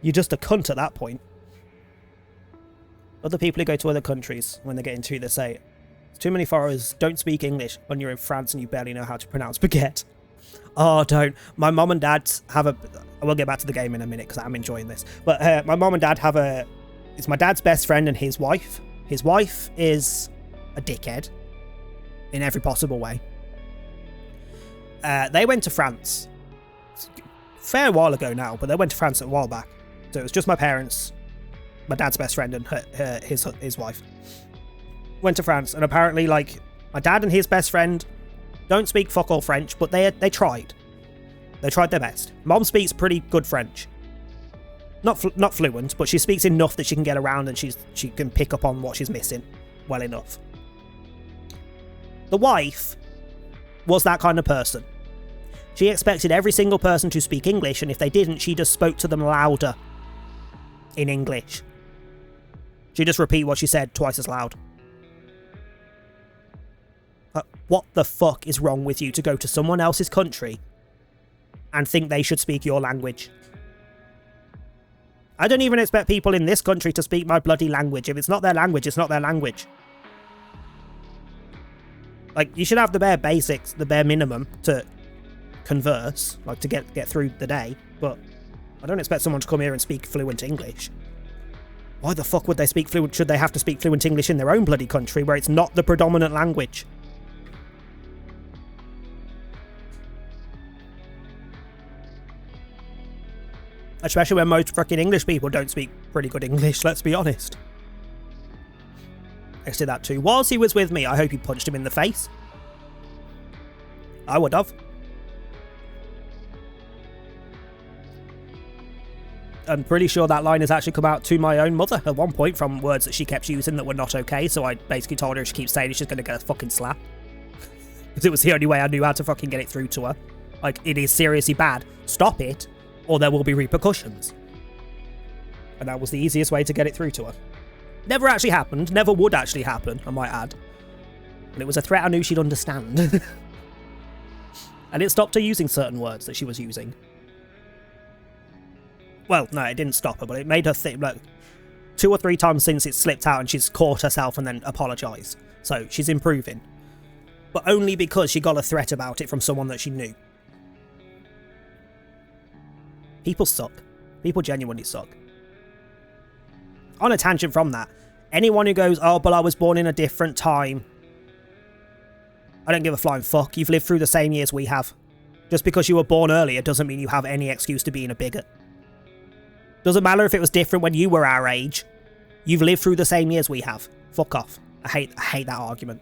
You're just a cunt at that point. Other people who go to other countries, when they get into it, they say, too many foreigners don't speak English when you're in France and you barely know how to pronounce baguette. Oh, don't. My mum and dad have a... I will get back to the game in a minute because I'm enjoying this. But my mum and dad have a... It's my dad's best friend and his wife. His wife is a dickhead in every possible way. They went to France a fair while ago now, but they went to France a while back. So it was just my parents, my dad's best friend, and his wife. Went to France, and apparently, like, my dad and his best friend don't speak fuck all French, but they tried. They tried their best. Mom speaks pretty good French. Not fluent, but she speaks enough that she can get around and she can pick up on what she's missing well enough. The wife was that kind of person. She expected every single person to speak English, and if they didn't, she just spoke to them louder in English. She just repeat what she said twice as loud. What the fuck is wrong with you to go to someone else's country and think they should speak your language? I don't even expect people in this country to speak my bloody language. If it's not their language, it's not their language. Like, you should have the bare basics, the bare minimum to converse, like to get through the day, but I don't expect someone to come here and speak fluent English. Why the fuck would they speak fluent? Should they have to speak fluent English in their own bloody country where it's not the predominant language? Especially when most fucking English people don't speak pretty good English, let's be honest. I did that too. Whilst he was with me, I hope he punched him in the face. I would have. I'm pretty sure that line has actually come out to my own mother at one point from words that she kept using that were not okay, so I basically told her if she keeps saying it, she's going to get a fucking slap. Because it was the only way I knew how to fucking get it through to her. Like, it is seriously bad. Stop it, or there will be repercussions. And that was the easiest way to get it through to her. Never actually happened, never would actually happen, I might add. But it was a threat I knew she'd understand. And it stopped her using certain words that she was using. Well, no, it didn't stop her, but it made her think, like, 2 or 3 times since it slipped out and she's caught herself and then apologised. So, she's improving. But only because she got a threat about it from someone that she knew. People suck. People genuinely suck. On a tangent from that, anyone who goes, oh, but I was born in a different time. I don't give a flying fuck. You've lived through the same years we have. Just because you were born earlier doesn't mean you have any excuse to being a bigot. Doesn't matter if it was different when you were our age. You've lived through the same years we have. Fuck off. I hate that argument.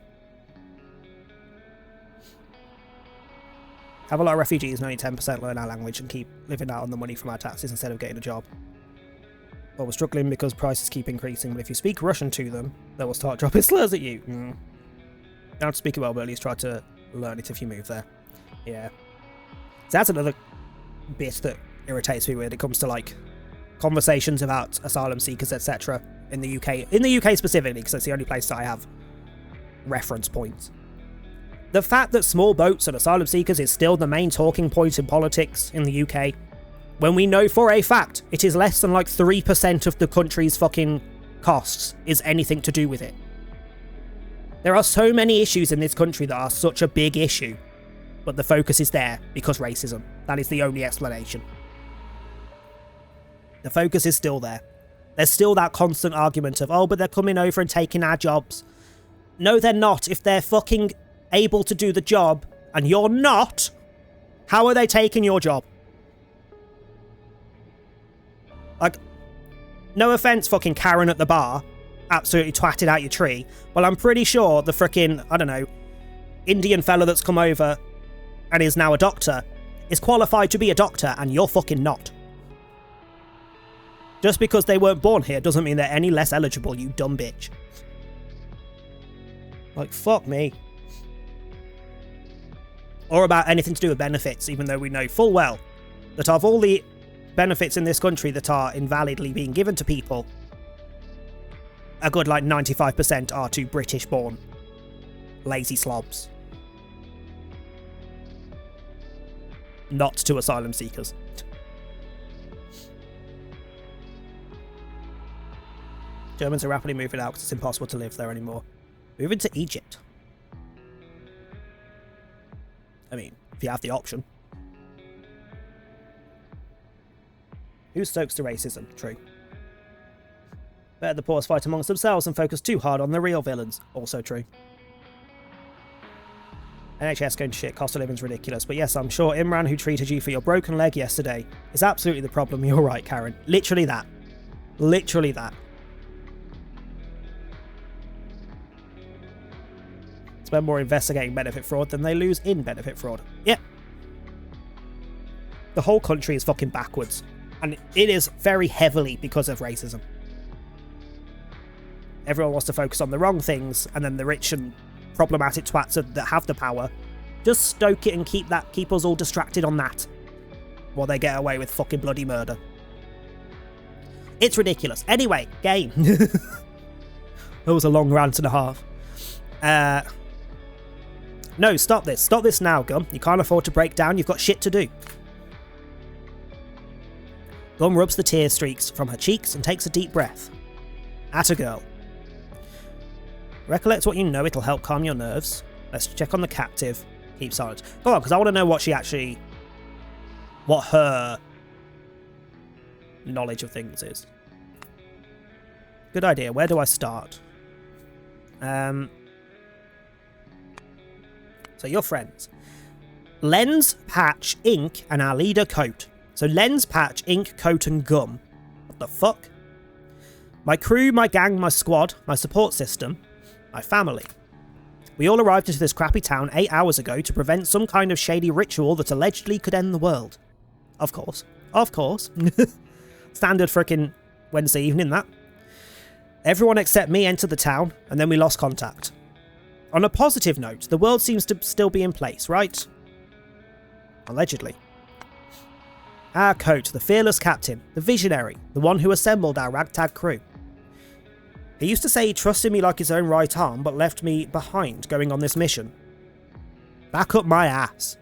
Have a lot of refugees and only 10% learn our language and keep living out on the money from our taxes instead of getting a job. Well, we're struggling because prices keep increasing, but if you speak Russian to them, they will start dropping slurs at you. You don't have to speak it well, but at least try to learn it if you move there. Yeah. So that's another bit that irritates me when it comes to, like, conversations about asylum seekers, etc. in the UK. In the UK specifically, because it's the only place that I have reference points. The fact that small boats and asylum seekers is still the main talking point in politics in the UK, when we know for a fact it is less than like 3% of the country's fucking costs is anything to do with it. There are so many issues in this country that are such a big issue, but the focus is there because racism. That is the only explanation. The focus is still there. There's still that constant argument of, oh, but they're coming over and taking our jobs. No, they're not. If they're fucking able to do the job and you're not, how are they taking your job? Like, no offense, fucking Karen at the bar, absolutely twatted out your tree. Well, I'm pretty sure the frickin', I don't know, Indian fella that's come over and is now a doctor is qualified to be a doctor and you're fucking not. Just because they weren't born here doesn't mean they're any less eligible, you dumb bitch. Like, fuck me. Or about anything to do with benefits, even though we know full well that of all the benefits in this country that are invalidly being given to people, a good like 95% are to British-born lazy slobs. Not to asylum seekers. Germans are rapidly moving out because it's impossible to live there anymore. Moving to Egypt. I mean, if you have the option. Who stokes to racism? True. Better the poor fight amongst themselves and focus too hard on the real villains. Also true. NHS going to shit, cost of living's ridiculous. But yes, I'm sure Imran, who treated you for your broken leg yesterday, is absolutely the problem. You're right, Karen. Literally that. Literally that. Spend more investigating benefit fraud than they lose in benefit fraud. Yeah. The whole country is fucking backwards. And it is very heavily because of racism. Everyone wants to focus on the wrong things, and then the rich and problematic twats that have the power just stoke it and keep us all distracted on that while they get away with fucking bloody murder. It's ridiculous. Anyway, game. That was a long rant and a half. No, stop this. Stop this now, Gum. You can't afford to break down. You've got shit to do. Gum rubs the tear streaks from her cheeks and takes a deep breath. Atta girl. Recollect what you know, it'll help calm your nerves. Let's check on the captive. Keep silent. Go on, because I want to know what her knowledge of things is. Good idea. Where do I start? So your friends. Lens, Patch, Ink, and our leader, Coat. So Lens, Patch, Ink, Coat, and Gum. What the fuck? My crew, my gang, my squad, my support system, my family. We all arrived into this crappy town 8 hours ago to prevent some kind of shady ritual that allegedly could end the world. Of course. Of course. Standard frickin' Wednesday evening, that. Everyone except me entered the town, and then we lost contact. On a positive note, the world seems to still be in place, right? Allegedly. Our Coat, the fearless captain, the visionary, the one who assembled our ragtag crew. He used to say he trusted me like his own right arm, but left me behind going on this mission. Back up my ass.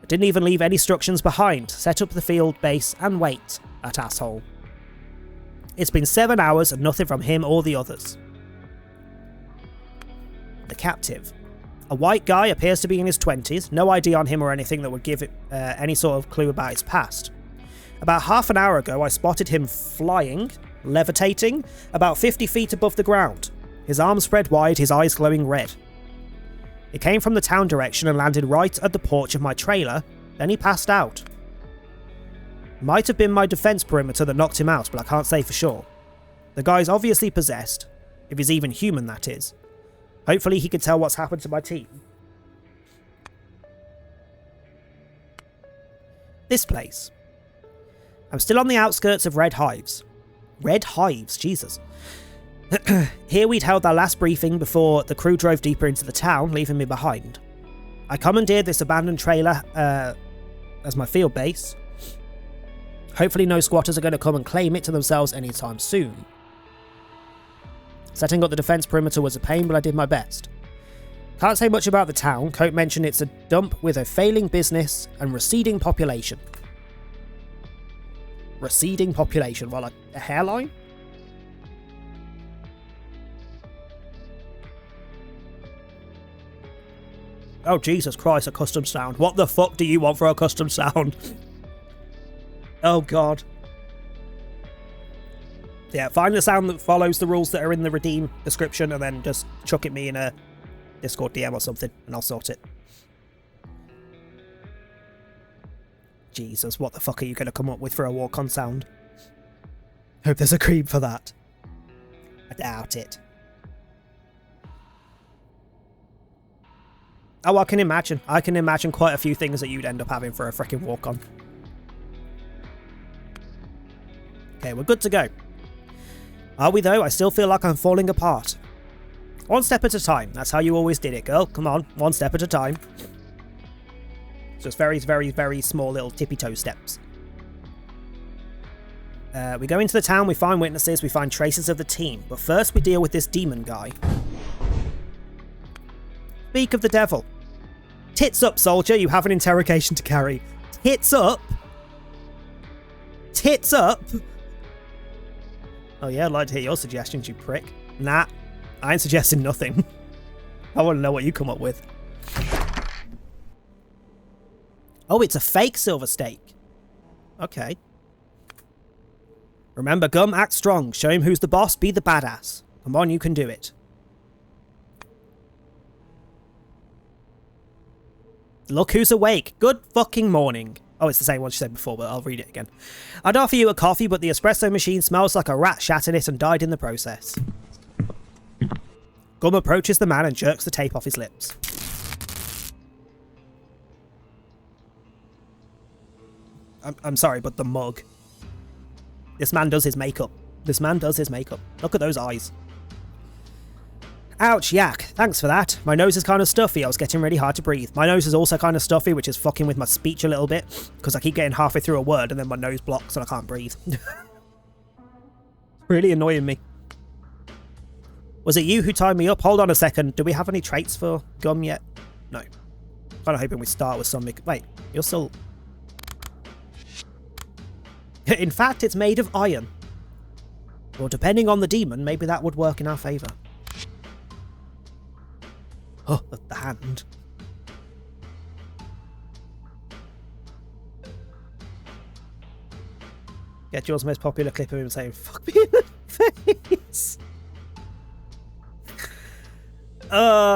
I didn't even leave any instructions behind, set up the field base and wait, that asshole. It's been 7 hours and nothing from him or the others. The captive. A white guy, appears to be in his 20s, no ID on him or anything that would give it any sort of clue about his past. About half an hour ago I spotted him flying, levitating, about 50 feet above the ground, his arms spread wide, his eyes glowing red. It came from the town direction and landed right at the porch of my trailer, Then he passed out. Might have been my defense perimeter that knocked him out, but I can't say for sure. The guy's obviously possessed, if he's even human, that is. Hopefully he can tell what's happened to my team. This place. I'm still on the outskirts of Red Hives. Red Hives, Jesus. Here we'd held our last briefing before the crew drove deeper into the town, leaving me behind. I commandeered this abandoned trailer as my field base. Hopefully no squatters are going to come and claim it to themselves anytime soon. Setting up the defense perimeter was a pain, but I did my best. Can't say much about the town. Cope mentioned it's a dump with a failing business and receding population. Receding population? Well, like a hairline? Oh, Jesus Christ, a custom sound. What the fuck do you want for a custom sound? Oh, God. Yeah, find the sound that follows the rules that are in the Redeem description and then just chuck it me in a Discord DM or something and I'll sort it. Jesus, what the fuck are you going to come up with for a walk-on sound? Hope there's a creep for that. I doubt it. Oh, I can imagine. I can imagine quite a few things that you'd end up having for a freaking walk-on. Okay, we're good to go. Are we though? I still feel like I'm falling apart. One step at a time. That's how you always did it, girl. Come on, one step at a time. Just very, very, very small little tippy-toe steps. We go into the town, we find witnesses, we find traces of the team. But first we deal with this demon guy. Speak of the devil. Tits up, soldier. You have an interrogation to carry. Tits up? Tits up? Oh yeah, I'd like to hear your suggestions, you prick. Nah, I ain't suggesting nothing. I want to know what you come up with. Oh, it's a fake silver stake. Okay. Remember, Gum, act strong. Show him who's the boss, be the badass. Come on, you can do it. Look who's awake. Good fucking morning. Oh, it's the same one she said before, but I'll read it again. I'd offer you a coffee, but the espresso machine smells like a rat shat in it and died in the process. Gum approaches the man and jerks the tape off his lips. I'm sorry, but the mug. This man does his makeup. This man does his makeup. Look at those eyes. Ouch, yak. Thanks for that. My nose is kind of stuffy. I was getting really hard to breathe. My nose is also kind of stuffy, which is fucking with my speech a little bit, because I keep getting halfway through a word and then my nose blocks and I can't breathe. Really annoying me. Was it you who tied me up? Hold on a second. Do we have any traits for Gum yet? No. Kind of hoping we start with some... Wait, you're still... In fact, it's made of iron. Well, depending on the demon, maybe that would work in our favour. Oh, the hand. Get yours most popular clip of him saying, fuck me in the face.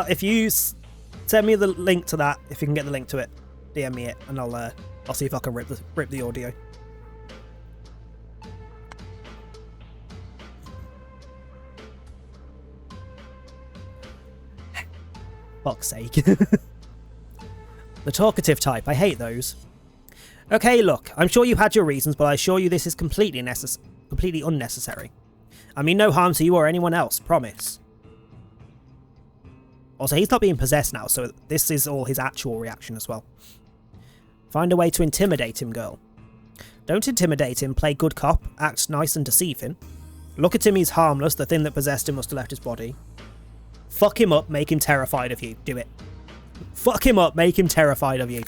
If you send me the link to that, if you can get the link to it, DM me it, and I'll see if I can rip the audio. Fuck's sake. The talkative type, I hate those. Okay, look, I'm sure you had your reasons, but I assure you this is completely unnecessary. I mean no harm to you or anyone else, promise. Also, he's not being possessed now, so this is all his actual reaction as well. Find a way to intimidate him, girl. Don't intimidate him, play good cop, act nice and deceive him. Look at him, he's harmless, the thing that possessed him must have left his body. Fuck him up, make him terrified of you. Do it. Fuck him up, make him terrified of you.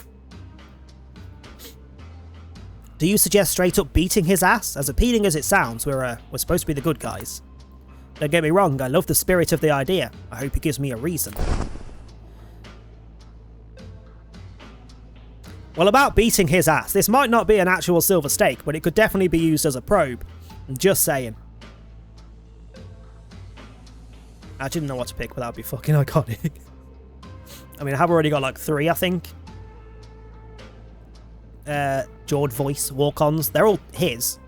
Do you suggest straight up beating his ass? As appealing as it sounds, we're supposed to be the good guys. Don't get me wrong, I love the spirit of the idea. I hope he gives me a reason. Well, about beating his ass, this might not be an actual silver stake, but it could definitely be used as a probe. I'm just saying. I didn't know what to pick, but that would be fucking iconic. I mean, I have already got like 3, I think. Jord voice walk-ons. They're all his.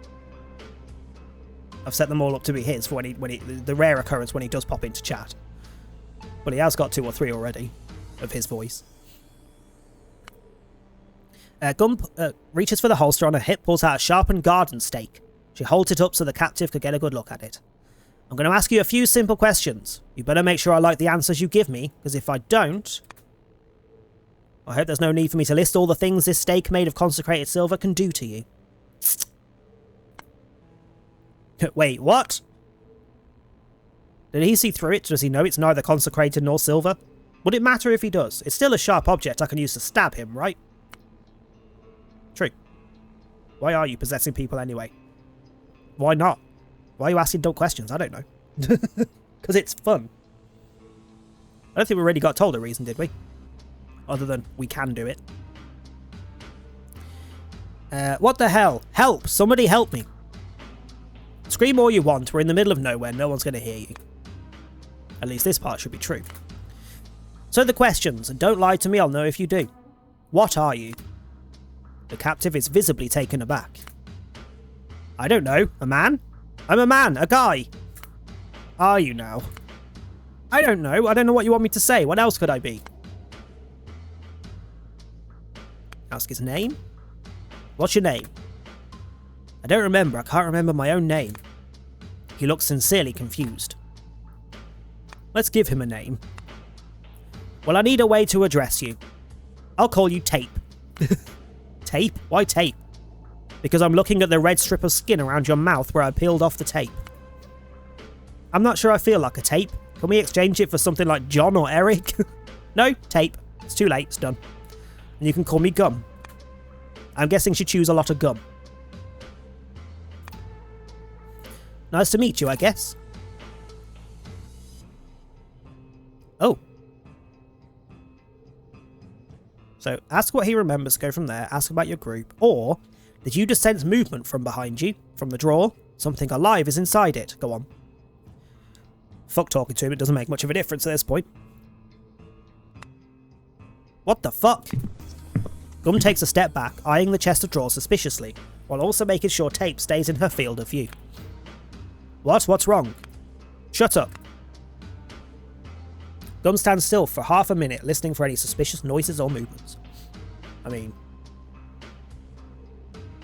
I've set them all up to be his for the rare occurrence when he does pop into chat. But he has got 2 or 3 already of his voice. Gum reaches for the holster on her hip, pulls out a sharpened garden stake. She holds it up so the captive could get a good look at it. I'm going to ask you a few simple questions. You better make sure I like the answers you give me, because if I don't... I hope there's no need for me to list all the things this stake made of consecrated silver can do to you. Wait, what? Did he see through it? Does he know it's neither consecrated nor silver? Would it matter if he does? It's still a sharp object I can use to stab him, right? True. Why are you possessing people anyway? Why not? Why are you asking dumb questions? I don't know. Because it's fun. I don't think we really got told a reason, did we? Other than we can do it. What the hell? Help! Somebody help me! Scream all you want, we're in the middle of nowhere, no one's going to hear you. At least this part should be true. So the questions, and don't lie to me, I'll know if you do. What are you? The captive is visibly taken aback. I don't know, a man? I'm a man, a guy. Are you now? I don't know what you want me to say, what else could I be? Ask his name? What's your name? I don't remember, I can't remember my own name. He looks sincerely confused. Let's give him a name. Well, I need a way to address you. I'll call you Tape. Tape? Why tape? Because I'm looking at the red strip of skin around your mouth where I peeled off the tape. I'm not sure I feel like a tape. Can we exchange it for something like John or Eric? No, Tape. It's too late, it's done. And you can call me Gum. I'm guessing she chews a lot of gum. Nice to meet you, I guess. Oh. So, ask what he remembers, go from there, ask about your group, or did you just sense movement from behind you, from the drawer? Something alive is inside it. Go on. Fuck talking to him, it doesn't make much of a difference at this point. What the fuck? Gum takes a step back, eyeing the chest of drawers suspiciously, while also making sure Tape stays in her field of view. What? What's wrong? Shut up. Gum stands still for half a minute, listening for any suspicious noises or movements. I mean,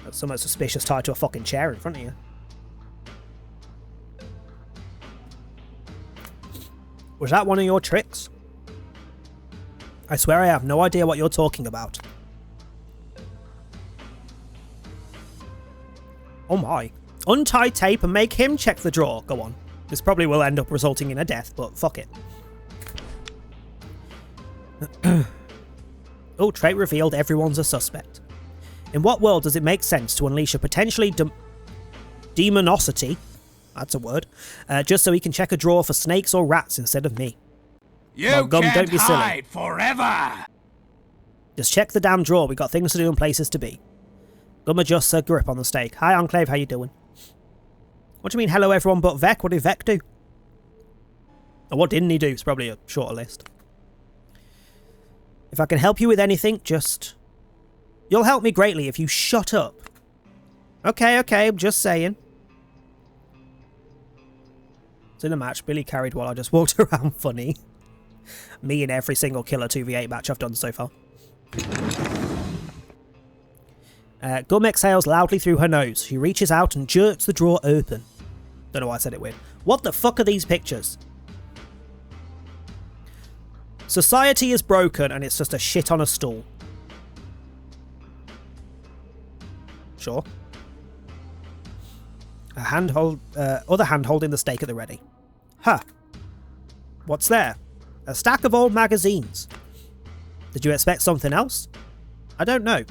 that's something suspicious tied to a fucking chair in front of you. Was that one of your tricks? I swear I have no idea what you're talking about. Oh my. Untie Tape and make him check the drawer. Go on. This probably will end up resulting in a death, but fuck it. Oh, trait revealed, everyone's a suspect. In what world does it make sense to unleash a potentially demonosity, that's a word, just so he can check a drawer for snakes or rats instead of me? You Gum, can't don't be silly. hide forever! Just check the damn drawer, we got things to do and places to be. Gum adjusts her grip on the stake. Hi Enclave, how you doing? What do you mean hello everyone but Vec? What did Vec do? Or what didn't he do? It's probably a shorter list. If I can help you with anything, just... You'll help me greatly if you shut up. Okay, I'm just saying. It's in a match, Billy carried while I just walked around funny. Me in every single Killer 2v8 match I've done so far. Gum exhales loudly through her nose. She reaches out and jerks the drawer open. Don't know why I said it weird. What the fuck are these pictures? Society is broken and it's just a shit on a stool. Sure. Other hand holding the stake at the ready. Huh. What's there? A stack of old magazines. Did you expect something else? I don't know.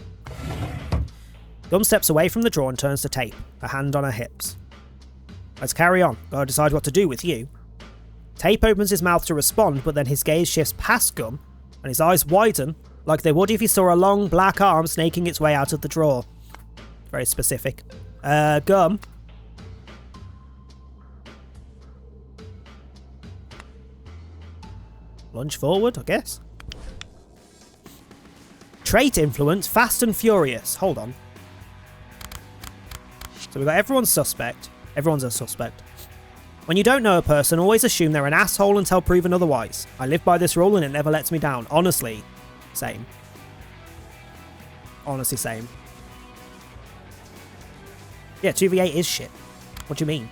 Gum steps away from the drawer and turns to Tape, a hand on her hips. Let's carry on. Gotta decide what to do with you. Tape opens his mouth to respond, but then his gaze shifts past Gum, and his eyes widen, like they would if he saw a long black arm snaking its way out of the drawer. Very specific. Gum? Lunge forward, I guess. Trait influence, fast and furious. Hold on. So we've got everyone's suspect. Everyone's a suspect. When you don't know a person, always assume they're an asshole until proven otherwise. I live by this rule and it never lets me down. Honestly, same. Honestly, same. Yeah, 2v8 is shit. What do you mean?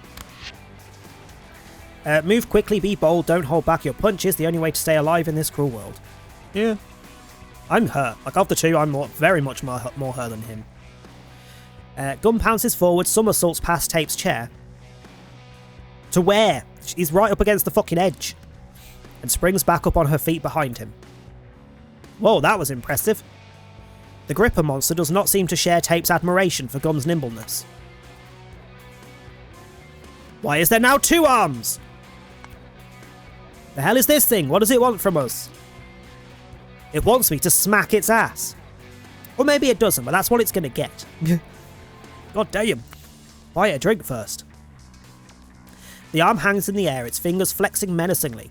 Move quickly, be bold, don't hold back your punches. The only way to stay alive in this cruel world. Yeah. I'm her. Like, of the two, I'm very much more her than him. Gun pounces forward, somersaults past Tape's chair. To where? He's right up against the fucking edge. And springs back up on her feet behind him. Whoa, that was impressive. The Gripper monster does not seem to share Tape's admiration for Gum's nimbleness. Why is there now 2 arms? The hell is this thing? What does it want from us? It wants me to smack its ass. Or maybe it doesn't, but that's what it's going to get. God damn. Buy it a drink first. The arm hangs in the air, its fingers flexing menacingly.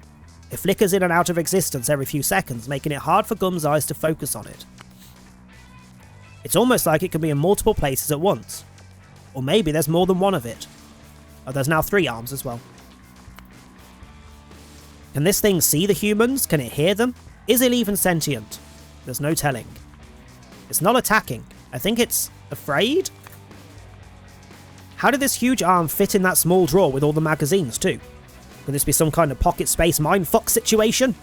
It flickers in and out of existence every few seconds, making it hard for Gum's eyes to focus on it. It's almost like it can be in multiple places at once. Or maybe there's more than one of it. Oh, there's now 3 arms as well. Can this thing see the humans? Can it hear them? Is it even sentient? There's no telling. It's not attacking. I think it's afraid? How did this huge arm fit in that small drawer with all the magazines too? Could this be some kind of pocket space mindfuck situation?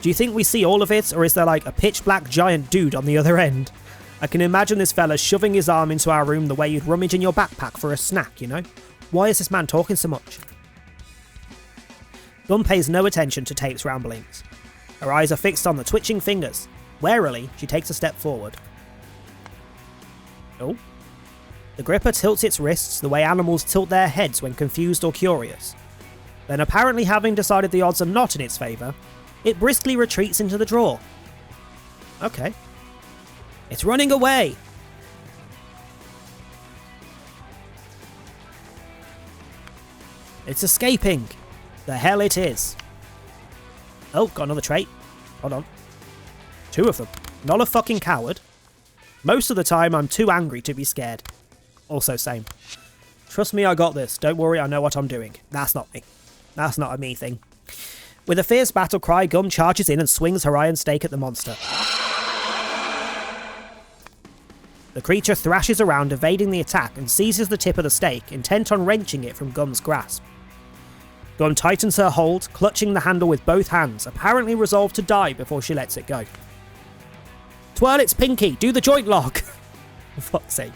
Do you think we see all of it, or is there like a pitch black giant dude on the other end? I can imagine this fella shoving his arm into our room the way you'd rummage in your backpack for a snack, you know? Why is this man talking so much? Gum pays no attention to Tape's ramblings. Her eyes are fixed on the twitching fingers. Warily, she takes a step forward. Oh. The Gripper tilts its wrists the way animals tilt their heads when confused or curious. Then, apparently having decided the odds are not in its favour, it briskly retreats into the drawer. Okay. It's running away! It's escaping! The hell it is. Oh, got another trait. Hold on. 2 of them. Not a fucking coward. Most of the time, I'm too angry to be scared. Also same. Trust me, I got this. Don't worry, I know what I'm doing. That's not me. That's not a me thing. With a fierce battle cry, Gum charges in and swings her iron stake at the monster. The creature thrashes around, evading the attack, and seizes the tip of the stake, intent on wrenching it from Gum's grasp. Gum tightens her hold, clutching the handle with both hands, apparently resolved to die before she lets it go. Twirl its pinky! Do the joint lock! For fuck's sake.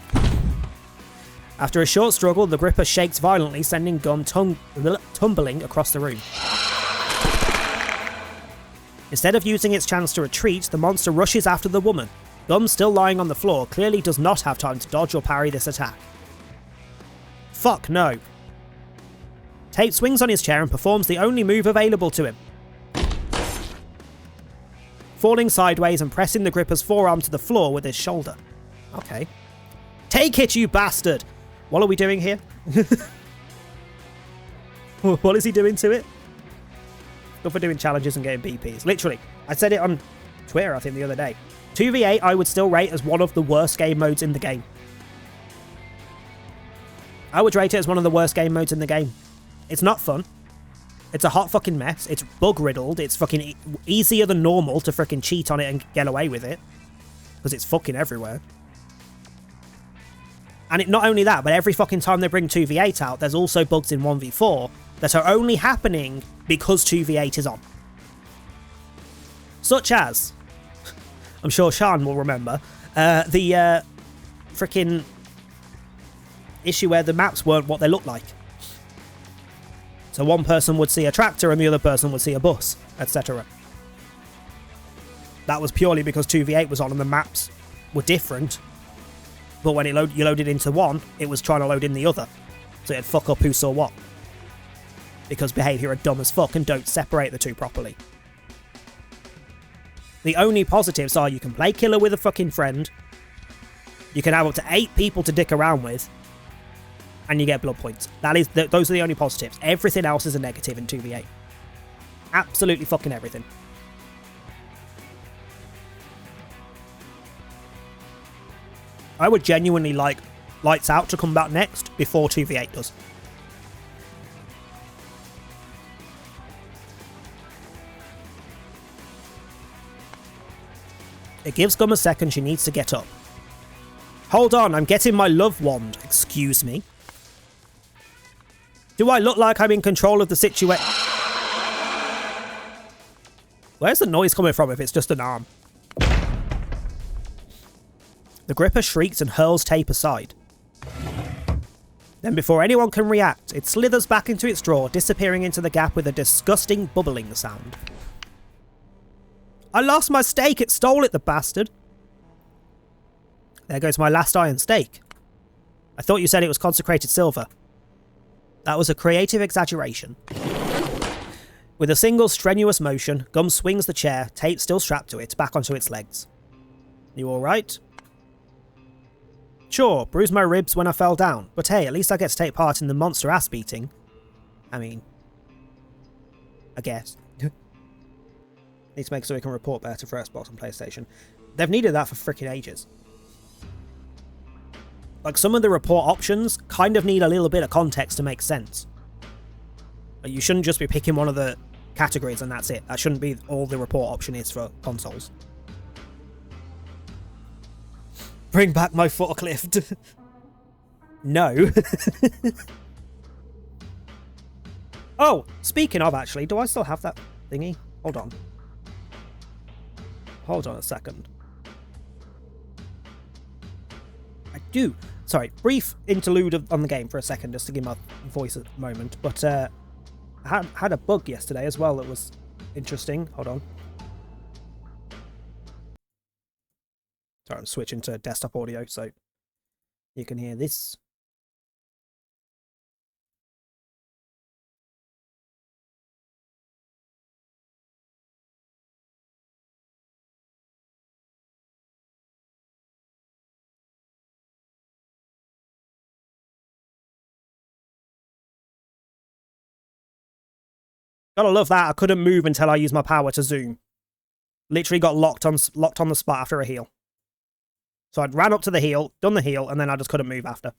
After a short struggle, the Gripper shakes violently, sending Gum tumbling across the room. Instead of using its chance to retreat, the monster rushes after the woman. Gum, still lying on the floor, clearly does not have time to dodge or parry this attack. Fuck no. Tape swings on his chair and performs the only move available to him. Falling sideways and pressing the Gripper's forearm to the floor with his shoulder. Okay. Take it, you bastard! What are we doing here? What is he doing to it? Good for doing challenges and getting BPs. Literally. I said it on Twitter, I think, the other day. 2v8 I would still rate as one of the worst game modes in the game. I would rate it as one of the worst game modes in the game. It's not fun. It's a hot fucking mess. It's bug-riddled. It's fucking easier than normal to freaking cheat on it and get away with it. Because it's fucking everywhere. And not only that, but every fucking time they bring 2v8 out, there's also bugs in 1v4 that are only happening because 2v8 is on. Such as, I'm sure Sean will remember, the freaking issue where the maps weren't what they looked like. So one person would see a tractor and the other person would see a bus, etc. That was purely because 2v8 was on and the maps were different. But when you loaded into one, it was trying to load in the other. So it'd fuck up who saw what. Because behaviour are dumb as fuck and don't separate the two properly. The only positives are you can play killer with a fucking friend. You can have up to 8 people to dick around with. And you get blood points. Those are the only positives. Everything else is a negative in 2v8. Absolutely fucking everything. I would genuinely like Lights Out to come back next before 2v8 does. It gives Gum a second. She needs to get up. Hold on, I'm getting my love wand. Excuse me. Do I look like I'm in control of the situation? Where's the noise coming from if it's just an arm? The gripper shrieks and hurls tape aside. Then before anyone can react, it slithers back into its drawer, disappearing into the gap with a disgusting bubbling sound. I lost my steak, it stole it, the bastard. There goes my last iron steak. I thought you said it was consecrated silver. That was a creative exaggeration. With a single strenuous motion, Gum swings the chair, tape still strapped to it, back onto its legs. You alright? Sure, bruised my ribs when I fell down, but hey, at least I get to take part in the monster ass beating. I mean, I guess. Need to make so we can report better for Xbox and PlayStation. They've needed that for freaking ages. Like, some of the report options kind of need a little bit of context to make sense. Like, you shouldn't just be picking one of the categories and that's it. That shouldn't be all the report option is for consoles. Bring back my forklift. No. Oh, speaking of, actually, do I still have that thingy? Hold on. Hold on a second. I do. Sorry, brief interlude on the game for a second, just to give my voice a moment. But I had a bug yesterday as well that was interesting. Hold on. Sorry, I'm switching to desktop audio so you can hear this. Gotta love that. I couldn't move until I used my power to zoom. Literally got locked on the spot after a heal. So I'd ran up to the heal, done the heal, and then I just couldn't move after.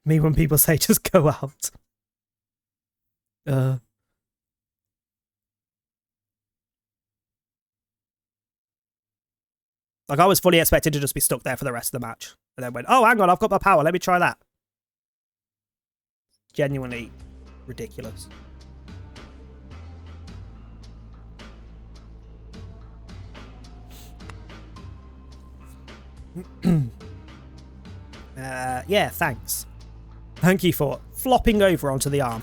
Me when people say just go out. Like, I was fully expected to just be stuck there for the rest of the match. And then went, oh, hang on, I've got my power. Let me try that. Genuinely ridiculous. Yeah, thanks. Thank you for flopping over onto the arm.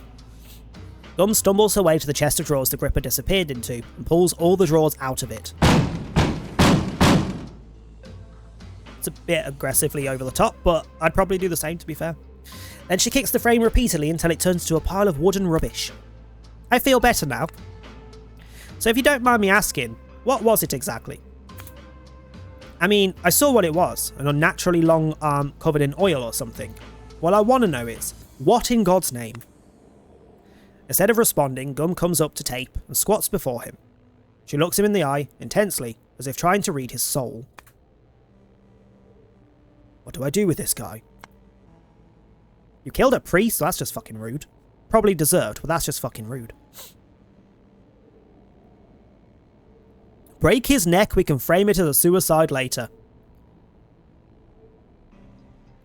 Gum stumbles her way to the chest of drawers the gripper disappeared into and pulls all the drawers out of it. It's a bit aggressively over the top, but I'd probably do the same, to be fair. Then she kicks the frame repeatedly until it turns to a pile of wooden rubbish. I feel better now. So if you don't mind me asking, what was it exactly? I mean, I saw what it was, an unnaturally long arm covered in oil or something. What I want to know is, what in God's name? Instead of responding, Gum comes up to Tape and squats before him. She looks him in the eye, intensely, as if trying to read his soul. What do I do with this guy? You killed a priest, so that's just fucking rude. Probably deserved, but that's just fucking rude. Break his neck, we can frame it as a suicide later.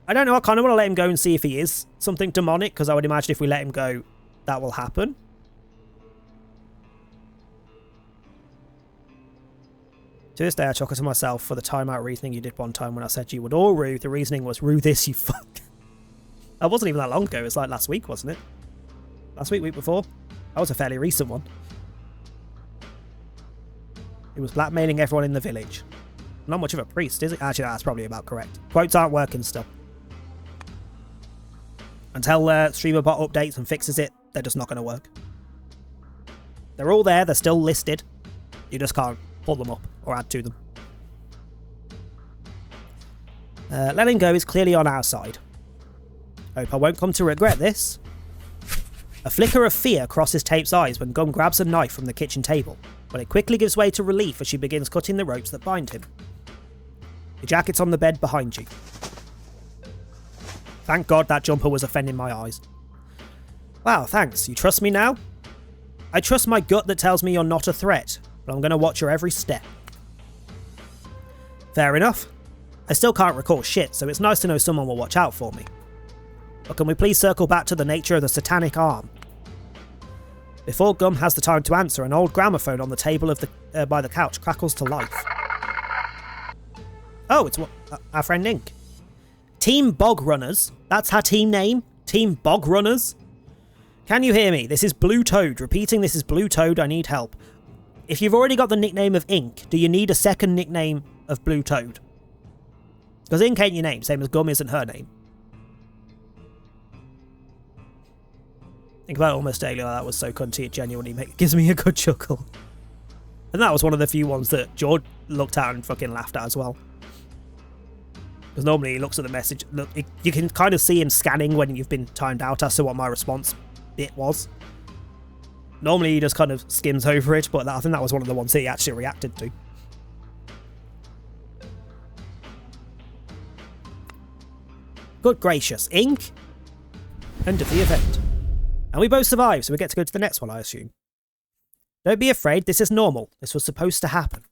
I don't know, I kind of want to let him go and see if he is something demonic, because I would imagine if we let him go, that will happen. To this day, I chuckle to myself for the timeout reasoning you did one time when I said you would all rue. The reasoning was, rue this, you fuck. That wasn't even that long ago. It was like last week, wasn't it? Last week, week before? That was a fairly recent one. It was blackmailing everyone in the village. Not much of a priest, is it? Actually, that's probably about correct. Quotes aren't working still. Until StreamerBot updates and fixes it, they're just not going to work. They're all there. They're still listed. You just can't pull them up or add to them. Letting go is clearly on our side. Hope I won't come to regret this. A flicker of fear crosses Tape's eyes when Gum grabs a knife from the kitchen table, but it quickly gives way to relief as she begins cutting the ropes that bind him. Your jacket's on the bed behind you. Thank God that jumper was offending my eyes. Wow, thanks. You trust me now? I trust my gut that tells me you're not a threat, but I'm going to watch your every step. Fair enough. I still can't recall shit, so it's nice to know someone will watch out for me. But can we please circle back to the nature of the satanic arm? Before Gum has the time to answer, an old gramophone on the table of by the couch crackles to life. Oh, it's our friend Ink. Team Bog Runners. That's her team name? Team Bog Runners? Can you hear me? This is Blue Toad. Repeating, this is Blue Toad. I need help. If you've already got the nickname of Ink, do you need a second nickname of Blue Toad? Because Ink ain't your name, same as Gum isn't her name. Think about Almost Daily. Oh, that was so cunty, it genuinely gives me a good chuckle. And that was one of the few ones that George looked at and fucking laughed at as well. Because normally he looks at the message. Look, you can kind of see him scanning when you've been timed out as to what my response bit was. Normally he just kind of skims over it, but I think that was one of the ones that he actually reacted to. Good gracious, Ink? End of the event. And we both survive, so we get to go to the next one, I assume. Don't be afraid, this is normal. This was supposed to happen.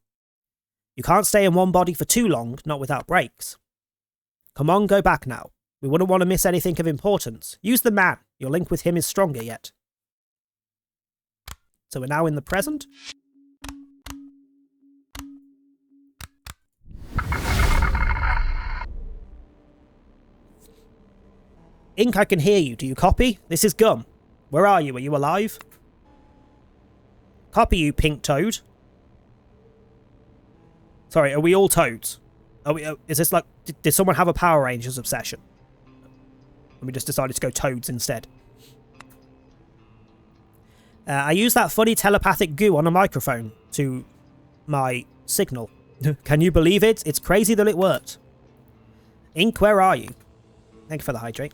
You can't stay in one body for too long, not without breaks. Come on, go back now. We wouldn't want to miss anything of importance. Use the man. Your link with him is stronger yet. So we're now in the present. Ink, I can hear you. Do you copy? This is Gum. Where are you? Are you alive? Copy you, Pink Toad. Sorry, are we all toads? Are we? Is this like... Did someone have a Power Rangers obsession? And we just decided to go toads instead. I used that funny telepathic goo on a microphone to my signal. Can you believe it? It's crazy that it worked. Ink, where are you? Thank you for the hydrate.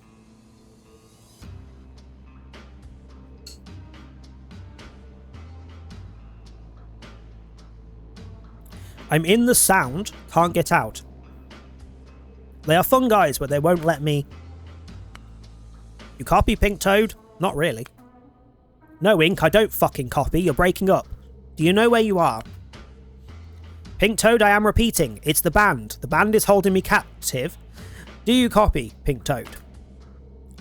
I'm in the sound, can't get out. They are fun guys, but they won't let me... You copy, Pink Toad? Not really. No, Ink, I don't fucking copy, you're breaking up. Do you know where you are? Pink Toad, I am repeating, it's the band. The band is holding me captive. Do you copy, Pink Toad?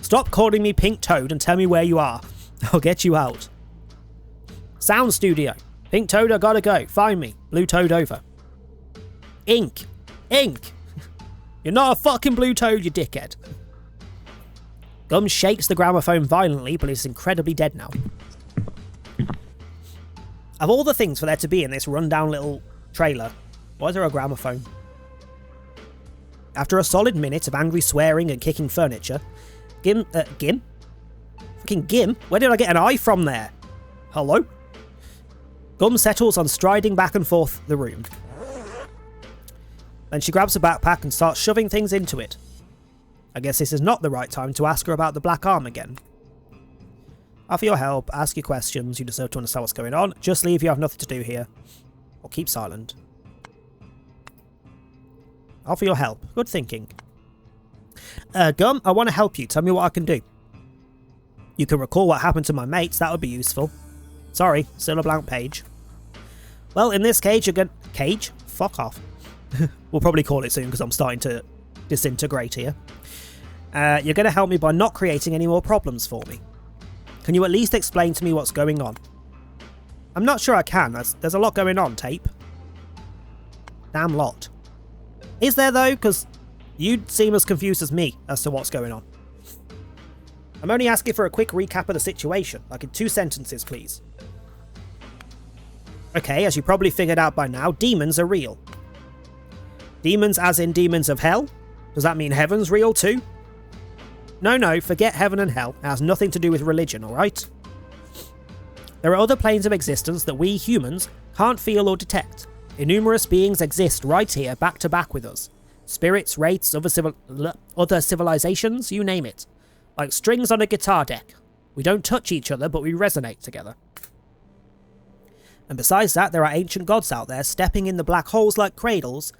Stop calling me Pink Toad and tell me where you are. I'll get you out. Sound studio. Pink Toad, I gotta go. Find me. Blue Toad over. Ink. Ink. You're not a fucking Blue Toad, you dickhead. Gum shakes the gramophone violently, but it's incredibly dead now. Of all the things for there to be in this rundown little trailer, why is there a gramophone? After a solid minute of angry swearing and kicking furniture, Gim? Fucking Gim? Where did I get an eye from there? Hello? Gum settles on striding back and forth the room. Then she grabs a backpack and starts shoving things into it. I guess this is not the right time to ask her about the black arm again. Offer your help, ask your questions, you deserve to understand what's going on. Just leave, you have nothing to do here. Or keep silent. Offer your help. Good thinking. Gum, I want to help you. Tell me what I can do. You can recall what happened to my mates, that would be useful. Sorry, still a blank page. Well, in this cage, you're gonna... Cage? Fuck off. We'll probably call it soon because I'm starting to disintegrate here. You're going to help me by not creating any more problems for me. Can you at least explain to me what's going on? I'm not sure I can. There's a lot going on, Tape. Damn lot. Is there though? Because you seem as confused as me as to what's going on. I'm only asking for a quick recap of the situation, like in 2 sentences, please. Okay, as you probably figured out by now, demons are real. Demons as in demons of hell? Does that mean heaven's real too? No, forget heaven and hell. It has nothing to do with religion, alright? There are other planes of existence that we humans can't feel or detect. Innumerous beings exist right here, back to back with us. Spirits, wraiths, other civilizations, you name it. Like strings on a guitar deck. We don't touch each other, but we resonate together. And besides that, there are ancient gods out there stepping in the black holes like cradles,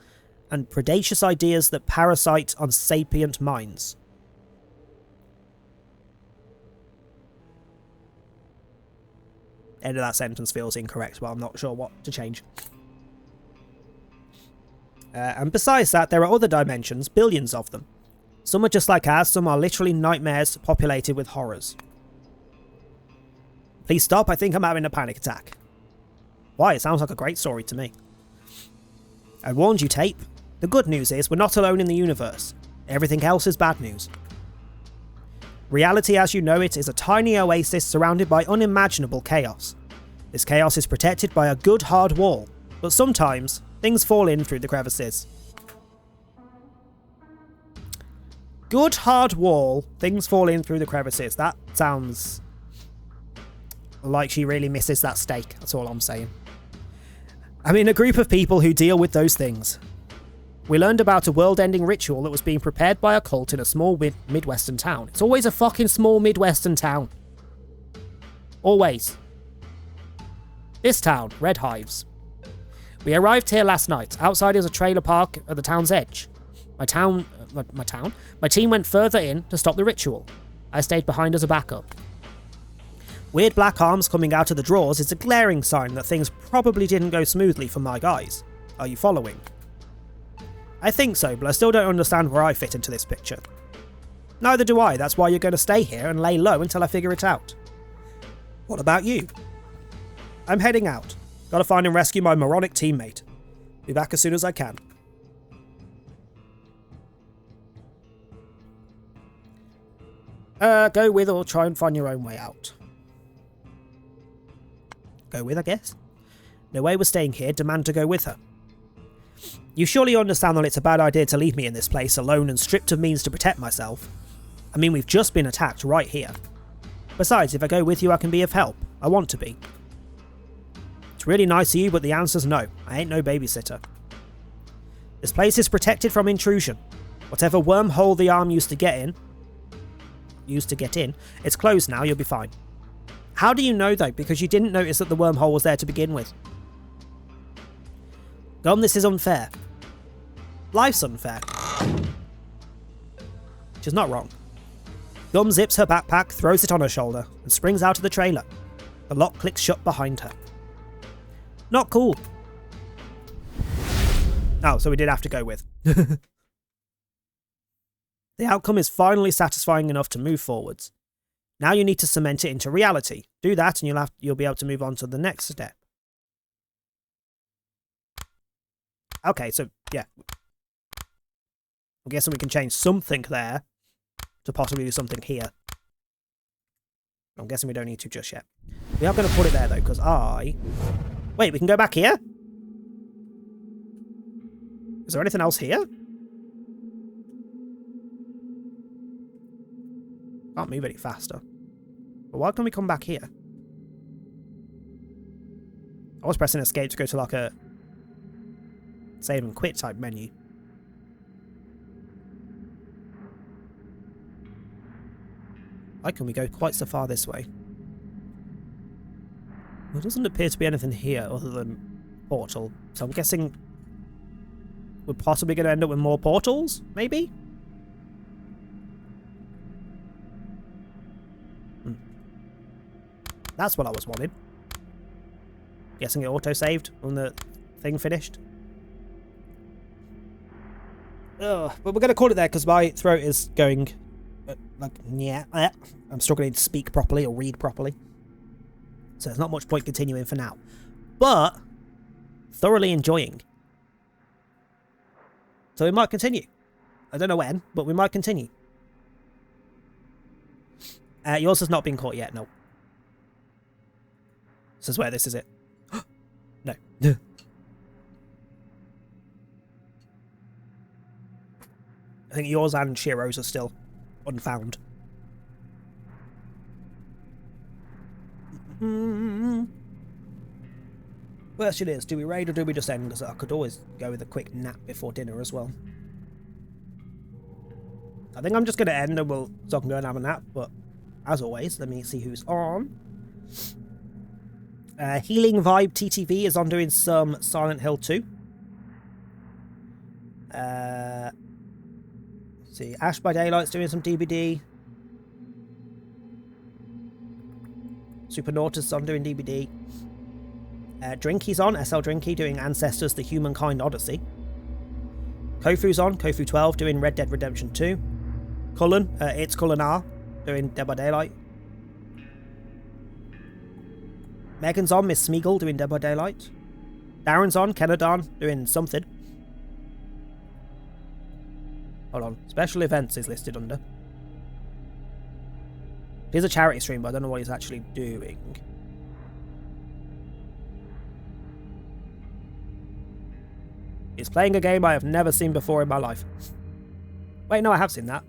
and predacious ideas that parasite on sapient minds. End of that sentence feels incorrect, but I'm not sure what to change. And besides that, there are other dimensions, billions of them. Some are just like ours, some are literally nightmares populated with horrors. Please stop, I think I'm having a panic attack. Why? It sounds like a great story to me. I warned you, Tape. The good news is we're not alone in the universe. Everything else is bad news. Reality as you know it is a tiny oasis surrounded by unimaginable chaos. This chaos is protected by a good hard wall, but sometimes things fall in through the crevices. Good hard wall, things fall in through the crevices. That sounds like she really misses that steak, that's all I'm saying. I'm in a group of people who deal with those things. We learned about a world-ending ritual that was being prepared by a cult in a small Midwestern town. It's always a fucking small Midwestern town. Always. This town, Red Hives. We arrived here last night. Outside is a trailer park at the town's edge. My team went further in to stop the ritual. I stayed behind as a backup. Weird black arms coming out of the drawers is a glaring sign that things probably didn't go smoothly for my guys. Are you following? I think so, but I still don't understand where I fit into this picture. Neither do I, that's why you're going to stay here and lay low until I figure it out. What about you? I'm heading out. Gotta find and rescue my moronic teammate. Be back as soon as I can. Go with or try and find your own way out. Go with, I guess. No way we're staying here, demand to go with her. You surely understand that it's a bad idea to leave me in this place alone and stripped of means to protect myself. I mean, we've just been attacked right here. Besides, if I go with you, I can be of help. I want to be. It's really nice of you, but the answer's no. I ain't no babysitter. This place is protected from intrusion. Whatever wormhole the arm used to get in, it's closed now, you'll be fine. How do you know, though? Because you didn't notice that the wormhole was there to begin with. Gum, this is unfair. Life's unfair. She's not wrong. Gum zips her backpack, throws it on her shoulder, and springs out of the trailer. The lock clicks shut behind her. Not cool. Oh, so we did have to go with. The outcome is finally satisfying enough to move forwards. Now you need to cement it into reality. Do that and you'll be able to move on to the next step. Okay, so yeah. I'm guessing we can change something there to possibly do something here. I'm guessing we don't need to just yet. We are going to put it there though, because Wait, we can go back here? Is there anything else here? Can't move any faster. But why can't we come back here? I was pressing escape to go to like a save and quit type menu. Why can we go quite so far this way? There doesn't appear to be anything here other than portal. So I'm guessing we're possibly going to end up with more portals, maybe? That's what I was wanting. Guessing it auto-saved when the thing finished. Ugh, but we're going to call it there because my throat is going I'm struggling to speak properly or read properly. So there's not much point continuing for now. But thoroughly enjoying. So we might continue. I don't know when, but we might continue. Yours has not been caught yet, no. This is where this is it. No. I think yours and Shiro's are still unfound. Question is, do we raid or do we just end? Because I could always go with a quick nap before dinner as well. I think I'm just going to end and so I can go and have a nap, but as always, let me see who's on. Healing Vibe TTV is on doing some Silent Hill 2. Let's see, Ash by Daylight's doing some DBD. Supernautus on doing DBD. Drinky's on, SL Drinky, doing Ancestors, The Humankind Odyssey. Kofu's on, Kofu 12, doing Red Dead Redemption 2. Cullen, it's Cullen R, doing Dead by Daylight. Megan's on, Miss Smeagol, doing Dead by Daylight. Darren's on, Kenadon, doing something. Hold on, special events is listed under. Here's a charity stream, but I don't know what he's actually doing. He's playing a game I have never seen before in my life. Wait, no, I have seen that.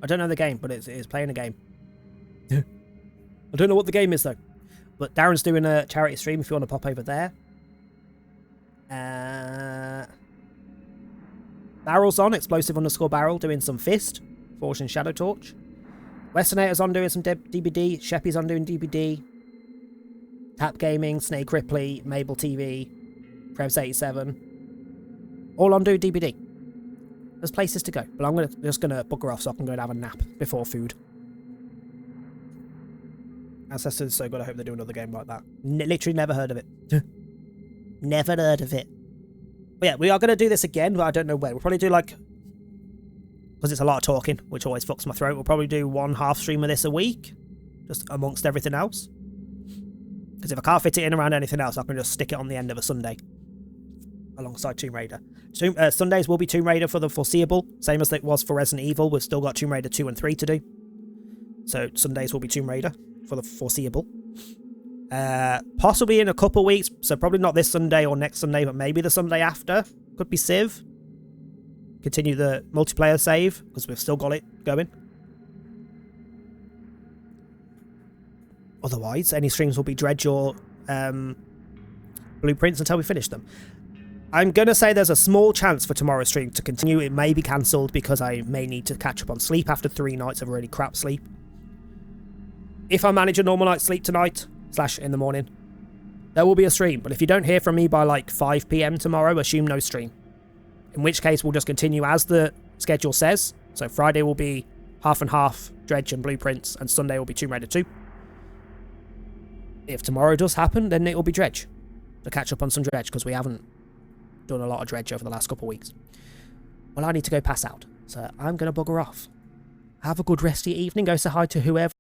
I don't know the game, but it's playing a game. I don't know what the game is, though. But Darren's doing a charity stream if you want to pop over there. Barrel's on, explosive_barrel, doing some Fist. Forged in Shadow Torch. Westernator's on doing some DBD. Sheppy's on doing DBD. Tap Gaming, Snake Ripley, Mabel TV, Krebs87. All on doing DBD. There's places to go, but I'm just gonna bugger off so I can go and have a nap before food. Ancestors is so good, I hope they do another game like that. Literally never heard of it. Never heard of it. But yeah, we are going to do this again, but I don't know when. We'll probably do like... Because it's a lot of talking, which always fucks my throat. We'll probably do one half stream of this a week. Just amongst everything else. Because if I can't fit it in around anything else, I can just stick it on the end of a Sunday. Alongside Tomb Raider. Sundays will be Tomb Raider for the foreseeable. Same as it was for Resident Evil. We've still got Tomb Raider 2 and 3 to do. So Sundays will be Tomb Raider for the foreseeable. Possibly in a couple weeks, so probably not this Sunday or next Sunday, but maybe the Sunday after. Could be Civ. Continue the multiplayer save, because we've still got it going. Otherwise, any streams will be Dredge or Blueprints until we finish them. I'm going to say there's a small chance for tomorrow's stream to continue. It may be cancelled because I may need to catch up on sleep after 3 nights of really crap sleep. If I manage a normal night's sleep tonight, / in the morning, there will be a stream. But if you don't hear from me by like 5 PM tomorrow, assume no stream. In which case, we'll just continue as the schedule says. So Friday will be half and half, Dredge and Blueprints, and Sunday will be Tomb Raider 2. If tomorrow does happen, then it will be Dredge. To catch up on some Dredge, because we haven't done a lot of Dredge over the last couple of weeks. Well, I need to go pass out. So I'm going to bugger off. Have a good rest of your evening. Go say hi to whoever